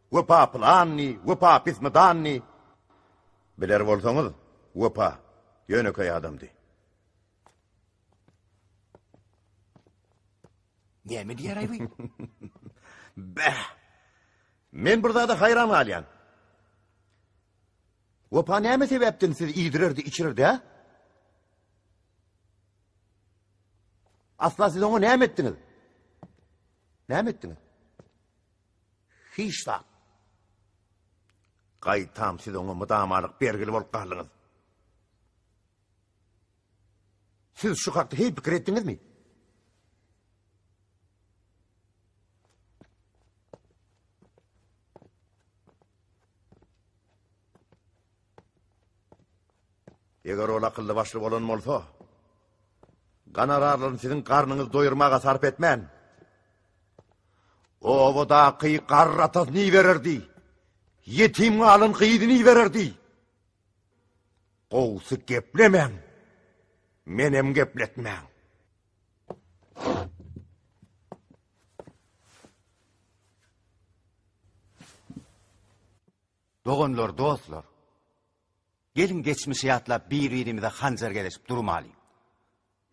Wapa planny, wapa pismadanny. Biler bolsaňyz, wapa ýöneköy adamdy. Näme diýer aýby? Bah! Men burada da hayran alyan. Wapa näme sebäpden siz ýydyrirdi, içirirdi, ha? Asla siz onu näme etdiňiz? Näme etdiňiz? Hiç da. Gaýtam siz onu mudamalyk bergili bolup galyňyz. Siz şu hakda hiç pikir etdiňizmi? Eger ol akıllı başlı bolan bolsa, ganararlaryny sizin karnınız doyurmaga sarp etmän. O wadaky garrataz ni bererdi. Yetim alın kıyıdını verirdi. Qowsy geplemeň. Menem gepletmeň. Dogonlar, dostlar. Gelin geçmişi atlap bir-birimize hanjar gelesip durmaly.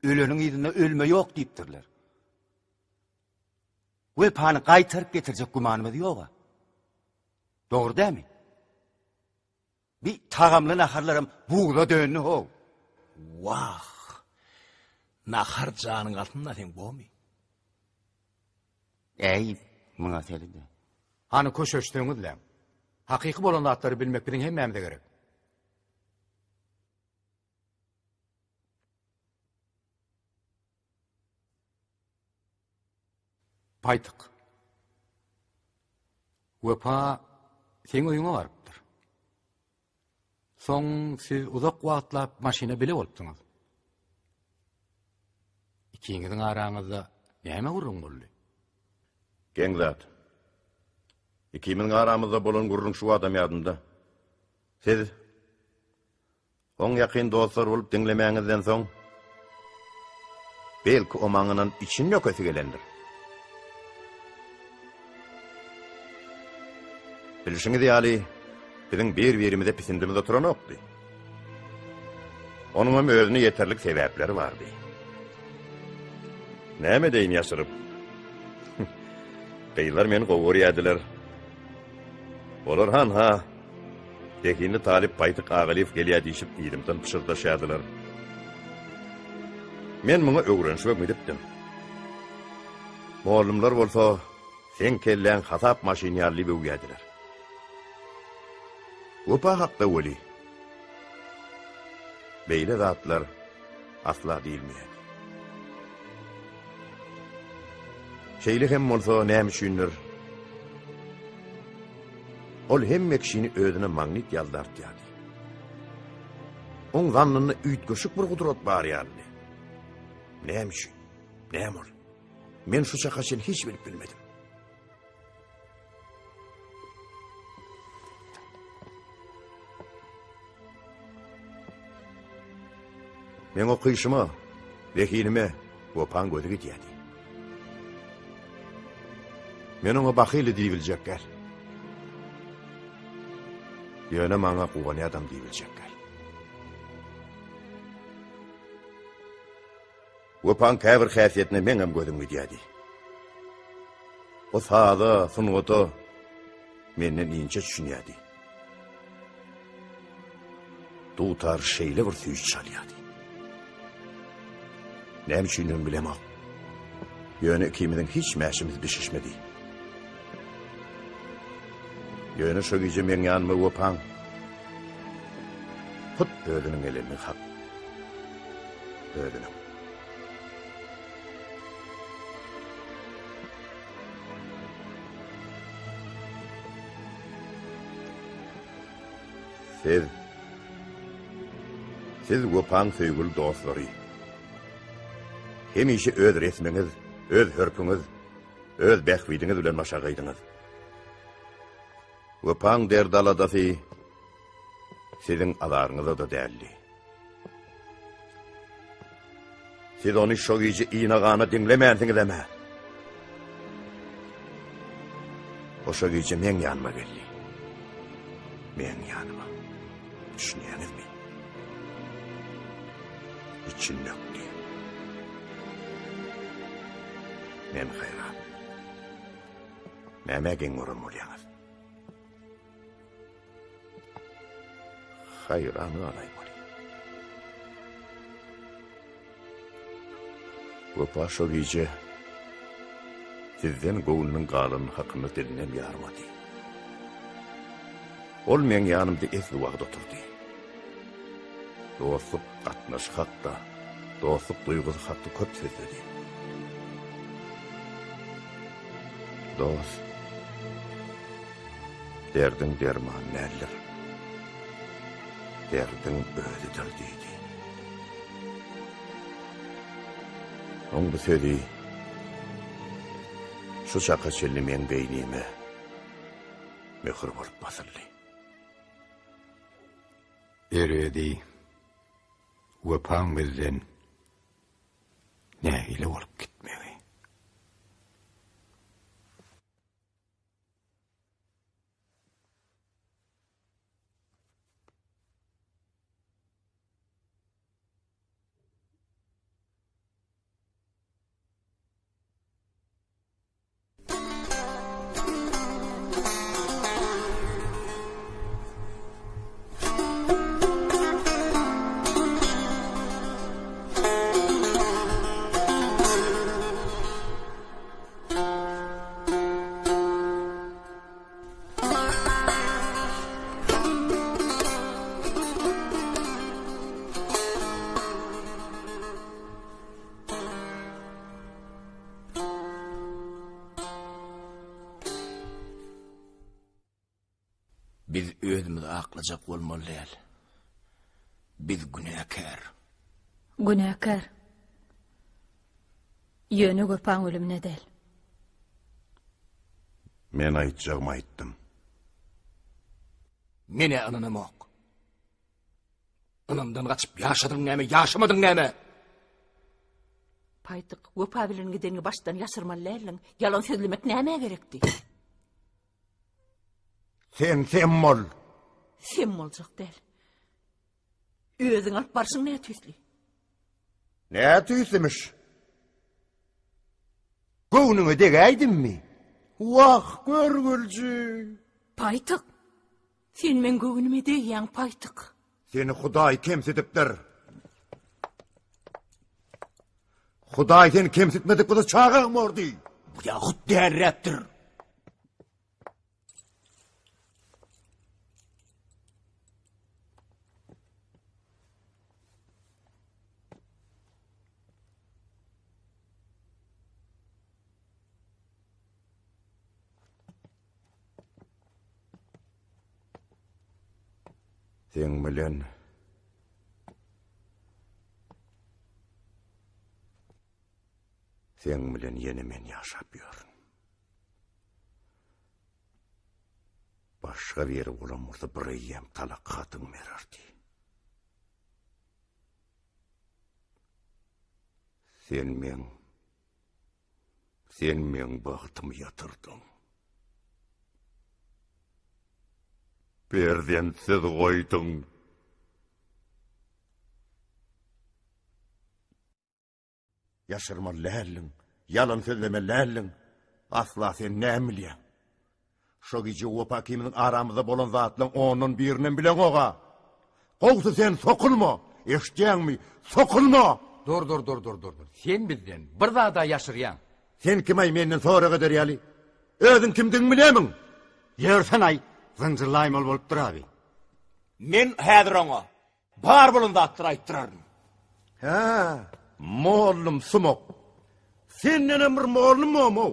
Öleniň ýüzünde ölme ýok diýipdirler. Wepany gaýtaryp getirjek gumanymyz ýok. Doğru değil mi? Bir tagamlı naharlarım buğda dönünü ho. Vah! Nahar canın altında sen bu mu? Ey, buna selinde. Hani köşeştiğiniz lan. Hakiki bolan atları bilmek bilin hemmemde gerek. Paytık. Wepa sen oyuna varıptır. Soň siz uzak wagtlap maşina bile bolupdyňyz. İkiňiziň araňyzda näme gurrun boldy? Geňzat. İkimiň aramyzda bolan gurrun şu adam ýadynda. Siz oň ýakyn dostlar bolup diňlemäňizden soň belki o maňynyň için ýökesi gelendir. Bilişiňiz ýaly, biziň bir-birimize pisindimizde turan okdy. Onuň özüne yeterlik sebäpleri bardy. Näme deýin ýaşyryp? Beýler meni gowurýadylar. Olar ha. Tekini talip Paytyk Agaliýew gelýär diýip ýerimden pişirdaşadylar. Men muňa öwrenşmek edipdim. Molumlar bolsa, sen kellen hasap maşinýarly böwýärdiler. Wapa hakda weli. Beýle zatlar asla diýilmeýär. Şeýle hem bolsa näme üçindir? Ol hemme kişini özüne magnit ýaldartýardy. Oň zannyny üýtgeşik bir gudrat bar ýaly. Näme üçin? Näme ol? Men şu çakaşyn hiç bilmedim. Men o kıyışıma, vekilime, Wopan gözü gidiyadi. Men ona bakıyla diýibiljekler. Ýöne maňa gowany adam diýibiljekler. Wopan käbir häsiýetine men hem gözüm gidiyadi. O sada, sunuwata, menden inçe düşünýärdi. Tutar şeýle bir süýç çalýardy. Nem üçin bilemem. Yöne ikimizin hiç mäşimiz düşüşmedi. Yöne şu gece men yanıma öpan. Hut ödünün elini hak. Ödünün. Siz öpan söygül dostları. Hemişe öz resminiz, öz hörpüňiz, öz bähwidiňiz bilen maşagaýdyňyz. Öpaň derdaladasy siziň alaryňyza da däldi. Siz onu şo gece iňagana diňlemäňsiňiz emä. Oşo gece men ýanyma geldi. Men ýanyma. Düşünýänizmi? İçin nökdi. Men hayran. Mämägen orunmulýaňyz. Hayran alaýmyly. Bu paşo gece sizden goýunyň galan hakyny diline ýarmady. Ol men ýanymda esli wagt oturdy. Dostluk gatnaş hakda, dostluk duýgusy hakda köp sözledi. Dost, derdin derman näler? Derdin öýüdir diýdi. Oňdy söýdi. Şu çaka çelli men beýnime möhür bolup basyldy. Eredi. Öpaň bizden nähili bolup gitmegi. Biz özümüz aklacak bolmalyýar. Biz günäkär. Günäkär. Ýöne görpäň ölümine del. Men aýtjagym aýtdym. Mene ananam ok. Anamdan gaçyp ýaşadyň näme, ýaşamadyň näme? Paýtyk, öpa bilen gideni başdan ýaşyrmalyň, ýalan sözlemek näme gerekdi? Sen mol. Sen moljak del. Özüň alyp barsyň näme tüsli? Näme tüslimiş? Goýunyňa degäýdimmi? Wah, görgülji. Paýtyk. Sen men göwnüme deýän paýtyk. Seni Hudaý kemsitipdir. Hudaý seni kemsitmedik bolsa çağırma ordy. Bu ýahyt därräpdir. Sen bilen yeni men ýaşap ýörün. Başga bir bolamurda bir ýem talak hatyň bererdi. Sen men bagtymy ýatyrdyň. Berdensiz goýdyň. Ýaşyrmalyň, ýalan sözlemeläň. Asla sen näme? Şo gece öpa kiminiň aramyzda bolan zatlaň onun birinin bilen oga. Gowsy sen sokulma, eşitýäňmi? Sokulma. Dur. Sen bizden bir daha da yaşıryan. Sen kimay menden sonra kadar yali? Özün kimdiň bilemin? Yersen ay, zıncırlaymal bolup dur abi. Men häzir oňa bar bolunda atdyr aýtdyrarym. Ha, mollum sumok. Senden bir mollum momo.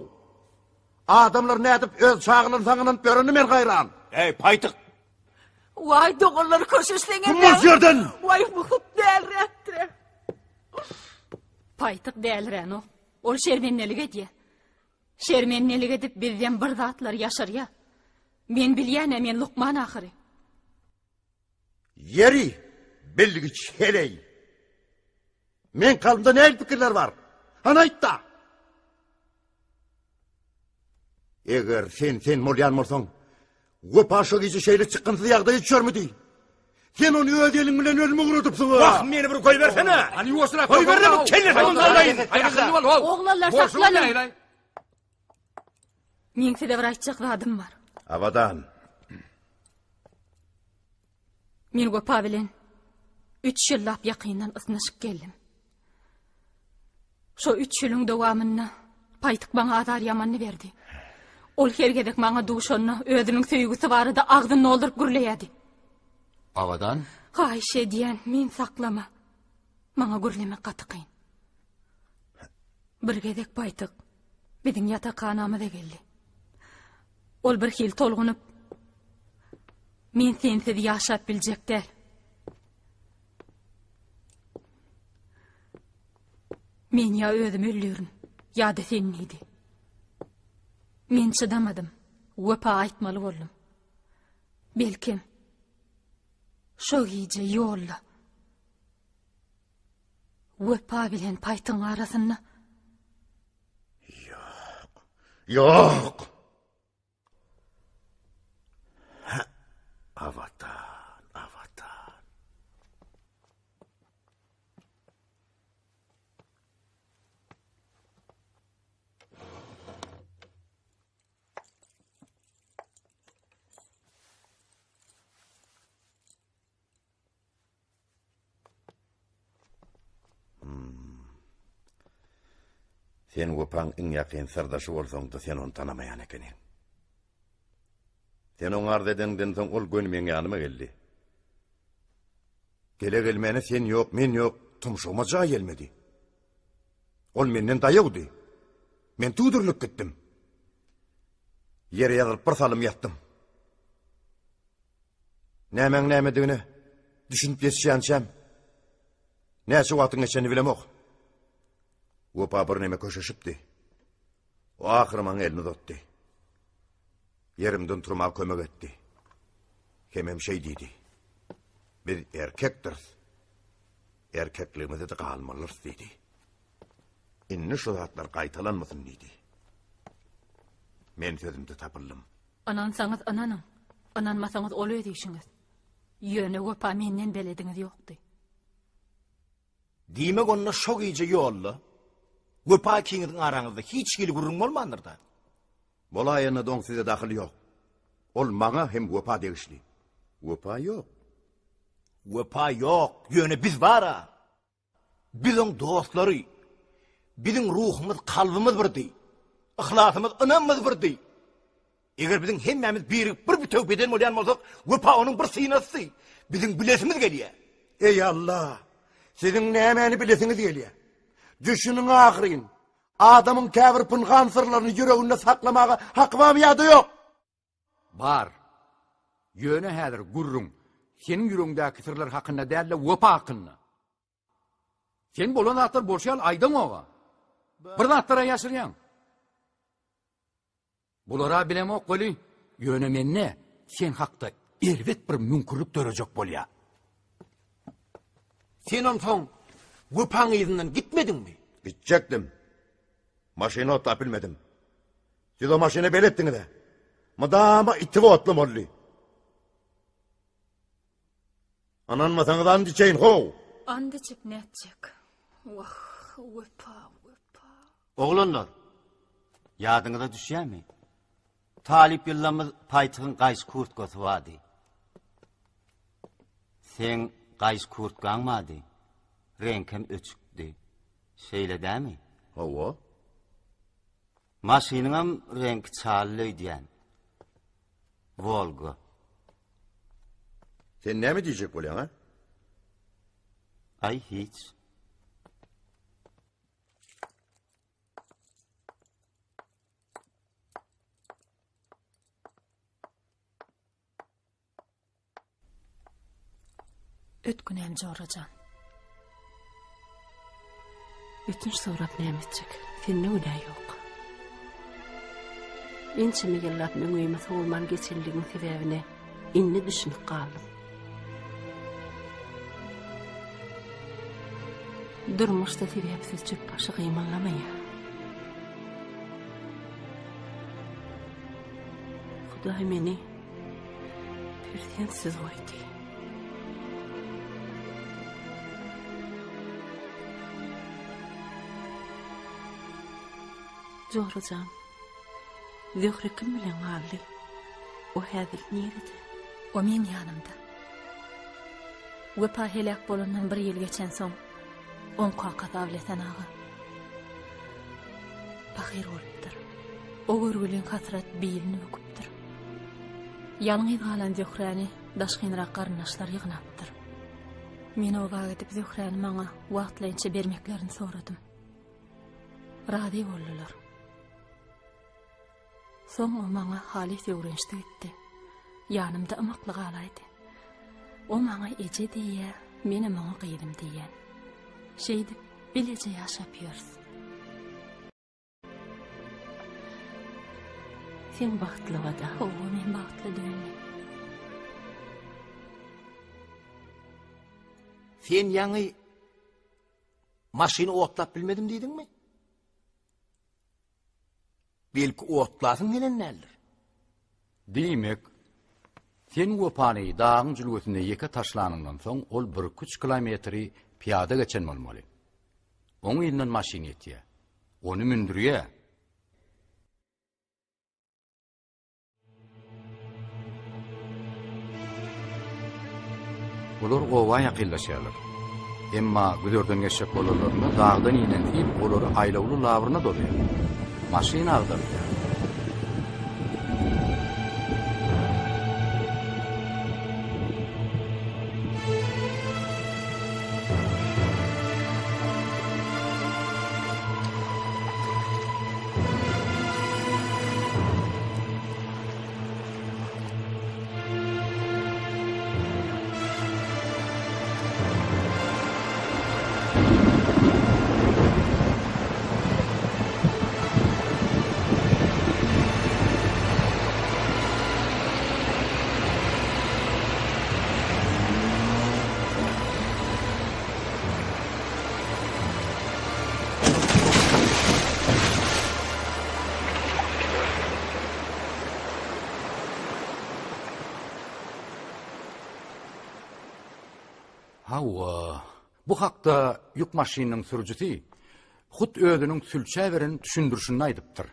Adamlar nädip öz çağılan saňynan börüni men gaýran. Ey paýtyk. Vay doğulları köşesleňe. Kumuz yerden. Vay bu hıp dälretdir. Paýtyk dälren o. Ol şermennelik edýär. Şermennelik edip bizden bir zatlar yaşarya. Men bilýän men Lukman ahyry. Yeri, bilgiç heley. Men kalbimda näl pikirler var? Ana aýtda. Eger sen molyan bolsaň, o paşa gizi şeýle çykynty ýagdaý çörmüdi. Sen onu öz eliň bilen ölüme urutypsyň. Wagt meni bir koy bersene. Ani osra koy berdim, kelin. Oğlanlar saklanın. Meňse de bir aýtjak zadym bar. Abadan. Men gopa bilen 3 ýyllap ýakyndan ysnaşyp geldim. Şo 3 ýylyň dowamyna paýtyk baňa azar ýamanny berdi. Ol hergedek maňa duşanna özüniň söýgüsi barada agdyny oldurup gürleýärdi. Awadan? Haýş edýän men saklama. Maňa gürlemek gaty kyn. Bir gedek paýtyk biziň ýatakanamyza geldi. Ol bir hil tolgunup men sensiz ýaşap biljekler. Men ya özüm öldürüm, ya da senin idi. Men çydamadım, wöpa aýtmaly boldum. Belkim, şo giýje ýolla. Wöpa bilen paýtyň arasyna. Yok. Avatan. Sen wöpaň iň ýakyn sirdaşy bolsaň da sen onu tanamaýan ekenin. Sen oň ardedenden soň ol gönümeň ýanyma geldi. Gele gelmeni sen ýok, men ýok, tumşugma ja gelmedi. Ol menden daýagdy. Men tuýdurlyk gitdim. Ýere ýazylyp bir salym ýatdym. Nämedigini düşünüp geçýänçem. Näçe wagtyň geçeni bilemok. Wöpa bir näme köşeşipdi. O ahyry maňa elini uzatdy. Yerimden turmağa kömek etdi. Hemem şey dedi. Biz erkekdir. Erkekliğimizi de kalmalıyız dedi. İnni şu zatlar qaytalanmasın dedi. Men sözümde tapıldım. Anansaňyz ananyň, ananmasaňyz ol öýdýşiňiz. Ýöne wöpa menden belediňiz ýokdy. Diýmek onda şo giýje ýolla. Wöpa kiňiň araňyzda hiç gili gurrun bolmandyr da. Bolaýyna doň size dahyl ýok. Ol maňa hem wöpa degişli. Wöpa ýok. Wöpa ýok, ýöne biz bara. Biziň dostlary, biziň ruhumyz, kalbymyz birdi. Ihlasymyz, ynamyz birdi. Eger biziň hemmemiz birikip bir bütöw beden bolýan bolsak, wöpa onuň bir synasy. Biziň bilesimiz gelýär. Ey Allah! Siziň nämäni bilesiňiz gelýär? Düşünüň ahyryn. Adamın käbir pınhan sırlarını yüreğinde saklamağa hakkı var mı ya da yok? Var. Yöne häzir gurrun. Senin yüreğindeki sırlar hakkında değil de wöpa hakkında. Sen bolan atlar bolşal aydın oğa. Bir atlara yaşıryan. Bulara bilemok goli. Yöne menne sen hakta elbet bir mümkürlük dörejek bolya. Sen onsoň wöpaň ýyzynyň gitmedin mi? Gitjekdim. Maşina otap bilmedim. Siz o maşina beletdiniz de. Madama ittiba otlam olli. Ananmasaňyz andy çeýin ho. Andy çyp näçek. Wah, wöpa. Oglanlar, ýadyňyza düşýärmi? Talip ýyllamyz paýtygyň gaýsy kurtkasy wady. Sen gaýsy kurtgaňmady. Renkem öçükdi. Şeyle değil mi? Hava? Maşinam renk çallı diyen. Volga. Sen ne mi diyecek bu ha? Ay hiç. Ötkünem Joracan. Bütün sorap nämetjek. Senne öyle yok. İnçimi yıllap men öýüme soğulman geçirliğin sebebine inni düşünüp kaldım. Durmuşda sebepsiz çöp başı kıymanlamaya. Hudaý meni persensiz koydu. Joracan, Zöhre kim bilen galdy? O häzir nerede? O men yanımda. Wepa helak bolandan bir ýyl geçen soň, on qaqa davleten ağa. Bahir bolupdyr. O görgülen hasrat beýlini büküpdir. Ýalňyz galan Zöhreni daşgynrak garnaşlar ýygnapdyr. Men oga gidip Zöhreni maňa wagtlaýynça bermeklerini soradym. Rady boldular. Soň o maňa halis öwrençdi gitdi. Ýanymda ymykly galaydy. O maňa eje diýe, meni maňa gyýdym diýen. Şeýdi bilece ýaşap ýörüs. Sen bagtly wada. O men bagtly döňüm. Sen ýaňy maşyny otlap bilmedim diýdiňmi? Belki otlasyň gelen nädir? Diýmek, sen Wopany dağın jülgüsinde ýeke taşlanyndan soň ol 1-3 kilometri piýada geçen bolmaly. Oň ýylynyň maşyny ýetýär. Onu mündürýär. Olar gowa ýakynlaşýarlar. Emma güdörden geçip bolanlarına dağdan inen ip olary aýlawly labyryna dolýar. Maşyna agdarýar. Hawa, bu hakda yük maşynynyň sürüjisi hut özüniň sülçäwerini düşündürşini aýdypdyr.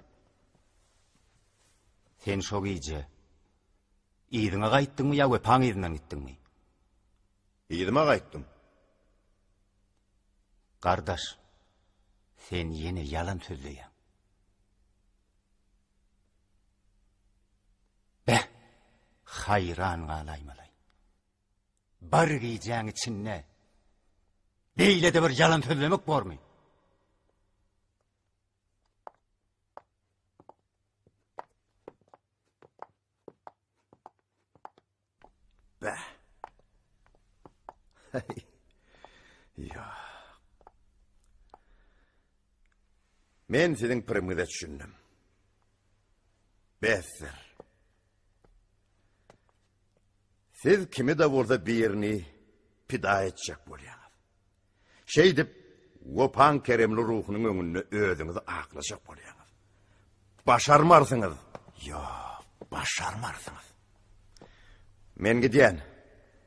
Sen şo giyce, ýydyňa gaýtdyňmy ýa Wepaň ýydynyň gitdiňmi? Ýydyma gaýtdym. Gardaş, sen ýene ýalan sözleýän. Hayran galaymalay. Bar giyeceğin içinne beýle de bir yalan sözlemek bormy? Ya. Men seniň pirimiňde düşündüm. Besser. Siz kimi de bolsa birini pida etjek bolýaňyz. Şeýdip, Wopan keremli ruhunyň öňünde özüňizi aklaşak bolýaňyz. Başarmarsyňyz. Yo, başarmarsyňyz. Men gidýän.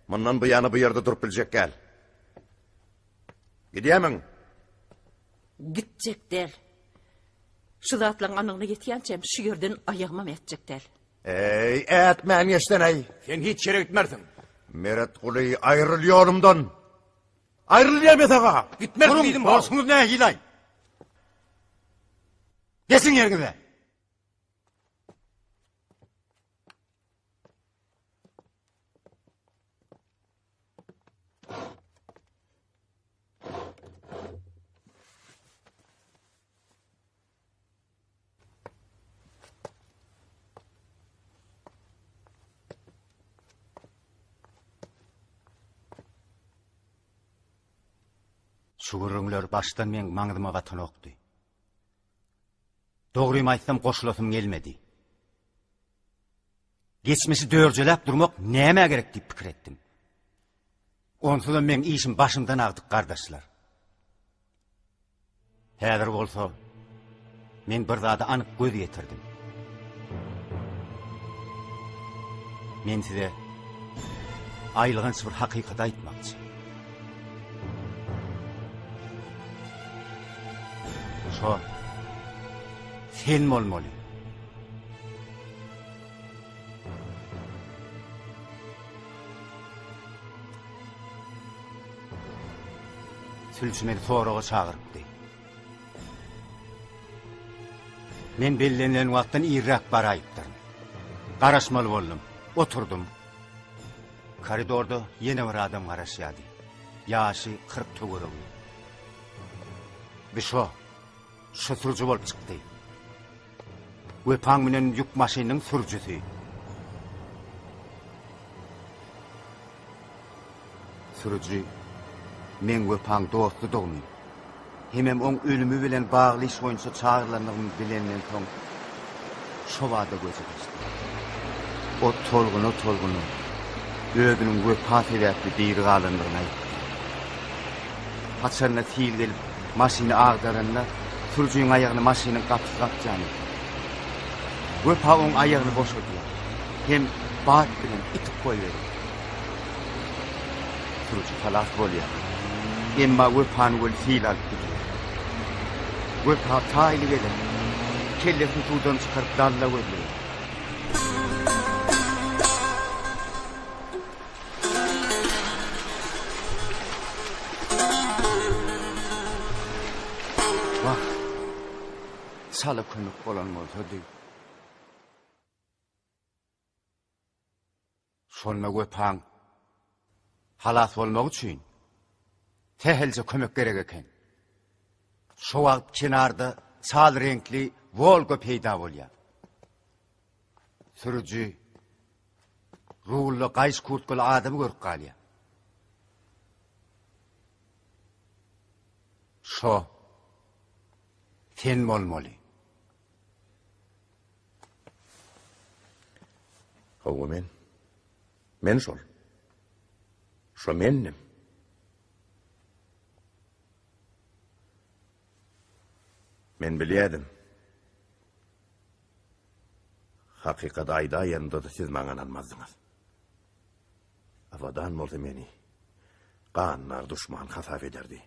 Mundan bu ýany bu ýerde durup biljek gel. Gidýämiň? Gitjekler. Şu zatlaň anyny getýänçem şu ýerden aýagymam etjekler. Ey, etmän ýeşdenäy. Sen hiç ýere gitmersiň. Meret Guly aýryl ýolumdan. Aýryl ýa-da. Gitmek diýdim. Bolsuňyz nähilay? Geçin yerinize. Şuğurunlar baştan men maňyma gatan okdy. Dogrymy aýtsam goşulasym gelmedi. Geçmişi dörjelep durmak näme gerek diýip pikir etdim. Onsuda men işim başımdan agdyk gardaşlar. Häzir bolsa men bir zady anyk göz getirdim. Men size aýlygynç bir hakykat aýtmakçy. Şo, sen bolmaly. Sülçmeli sorağa çağırıpdy. Men bellenen wagtdan irrak baraýypdyrm. Garaşmaly boldum, oturdum. Koridorda ýene bir adam garaşýady. Ýaşy 40 töwereği. Şu sürücü bolup çykdy. Wepaň menen ýük maşynyň sürüjüsi. Sürüjü men wepaň dosty dogmy. Hemem oň ölümü bilen bagly iş boýunça çağırlandygym bilenden soň şo wada göze geçdi. O tolguny özüniň wepa sebäpli diýri galandygyny aýtdy. Haçarna tiýil gelip maşyny agdaranda sürüjüň aýagyny maşynyň gapysyna atjany. Wepa oň aýagyny boşady. Hem bat bilen itip goýberdi. Sürüjü halas bolýar. Emma wepaň wol fiil alyp Wepa taýly gelip kellesini tuğdan çıkarıp dalla koydu. Bak, salı könük olan olsa değil. Sonra Wepaň halas olmak için tehelce kömek gerek eken. Şu wagt kenarda sal renkli Volga peýda bolýar. Sürüjü ruhly gaýş kurtkul adamy görüp galýar. Şo sen bolmaly. Hawa men şol. Şo mennim. Men bilýärdim. Hakykat aýda ýanynda da siz maňa inanmazdyňyz. Awadan bolsa meni ganlar duşman hasap ederdi.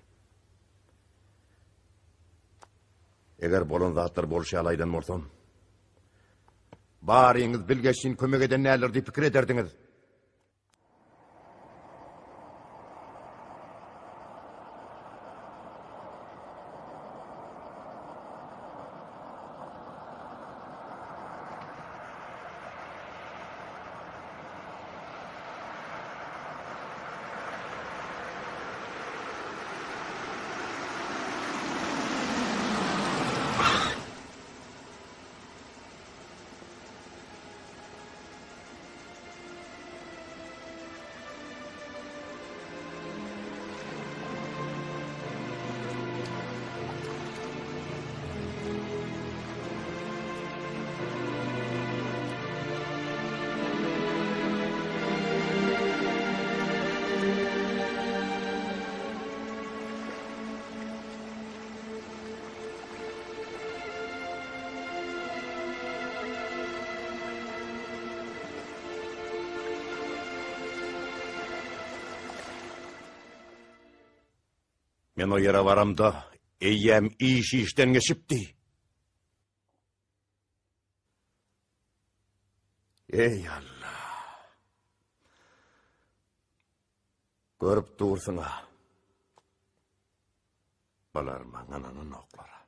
Eger bolan zatlar bolşy alaýdan bolsam, baryňyz bilgeçin kömek eden nälerdi pikir ederdiňiz. Men o yere varamda eýýäm işten geçipdi. Ey Allah! Görüp dursuňa. Balar maňa oklara.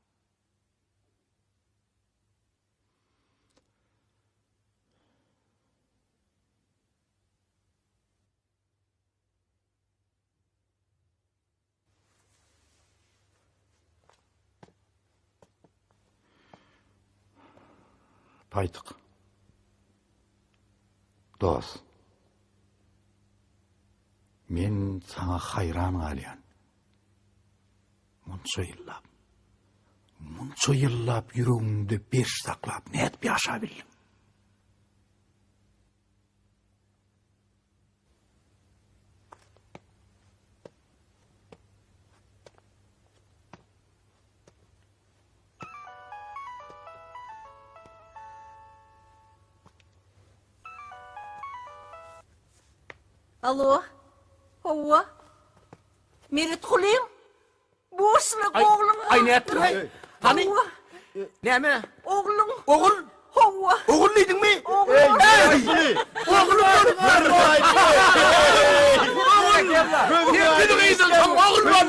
Paytık. Dost. Men sana hayran galyan. Munça yıllap yüreğimde beş saklap net bir aşağı bildim. Alo. Hova. Merit kulayım. Boşluk oğlum. Ay ne ettin hay? Hani? Neme? Oğlum. Oğul? Hova. Oğulluydun mu? Oğlum. Oğlum var. Oğul. Gidin tam oğul var.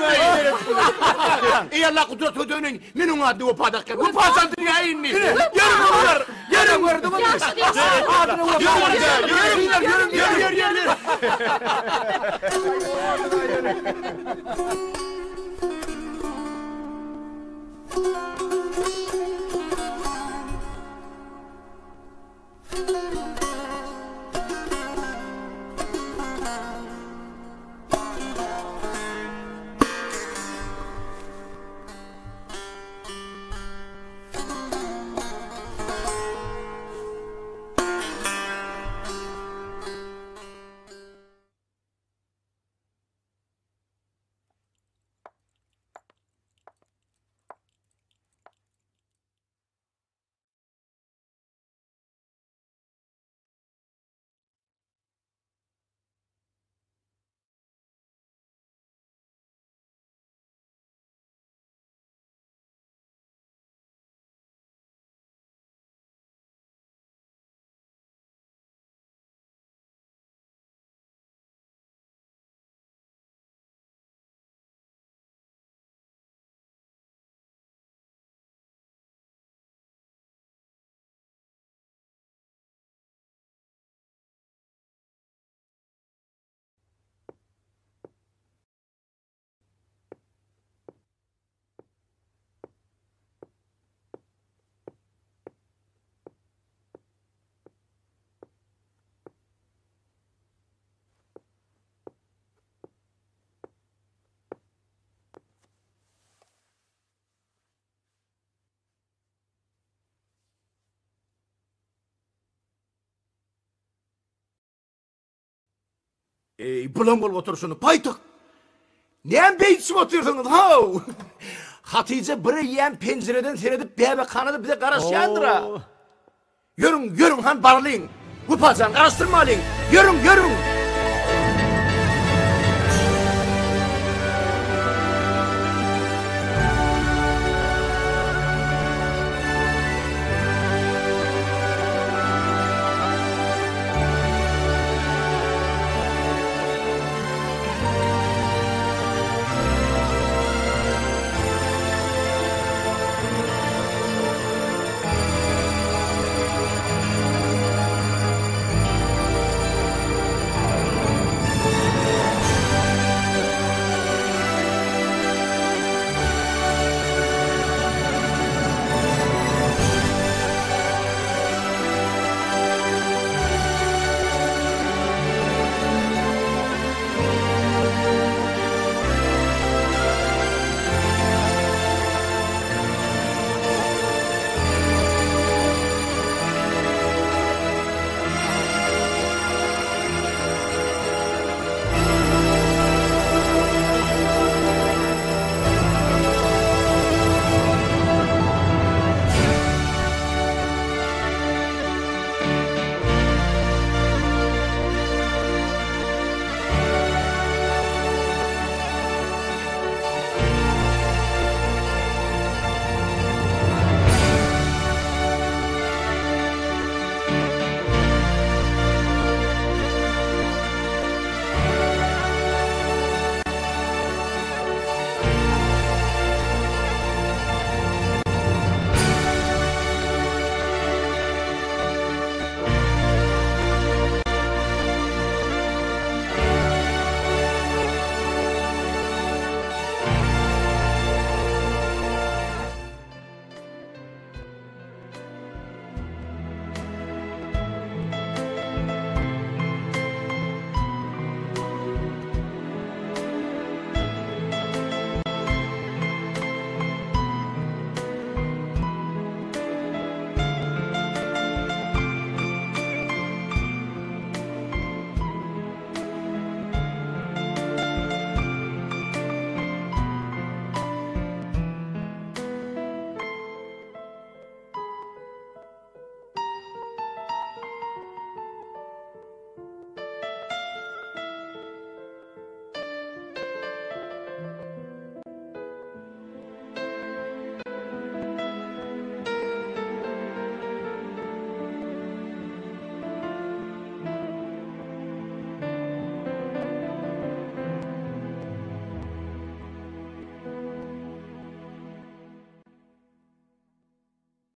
Ey Allah kudret ödönün. Minun adı o padak. Bu pasandır ya inni. Yarın onlar. Yarın gördüm onu. Yarın. Bulan bol oturuşunu paytık. Neyen beytsim oturduğunuz ha? Hatice biri yiyen pencereden seyredip bebe kanadı bize karışyandıra. Yürün han barlayın. Bu pacan karıştırma alın. Yürün.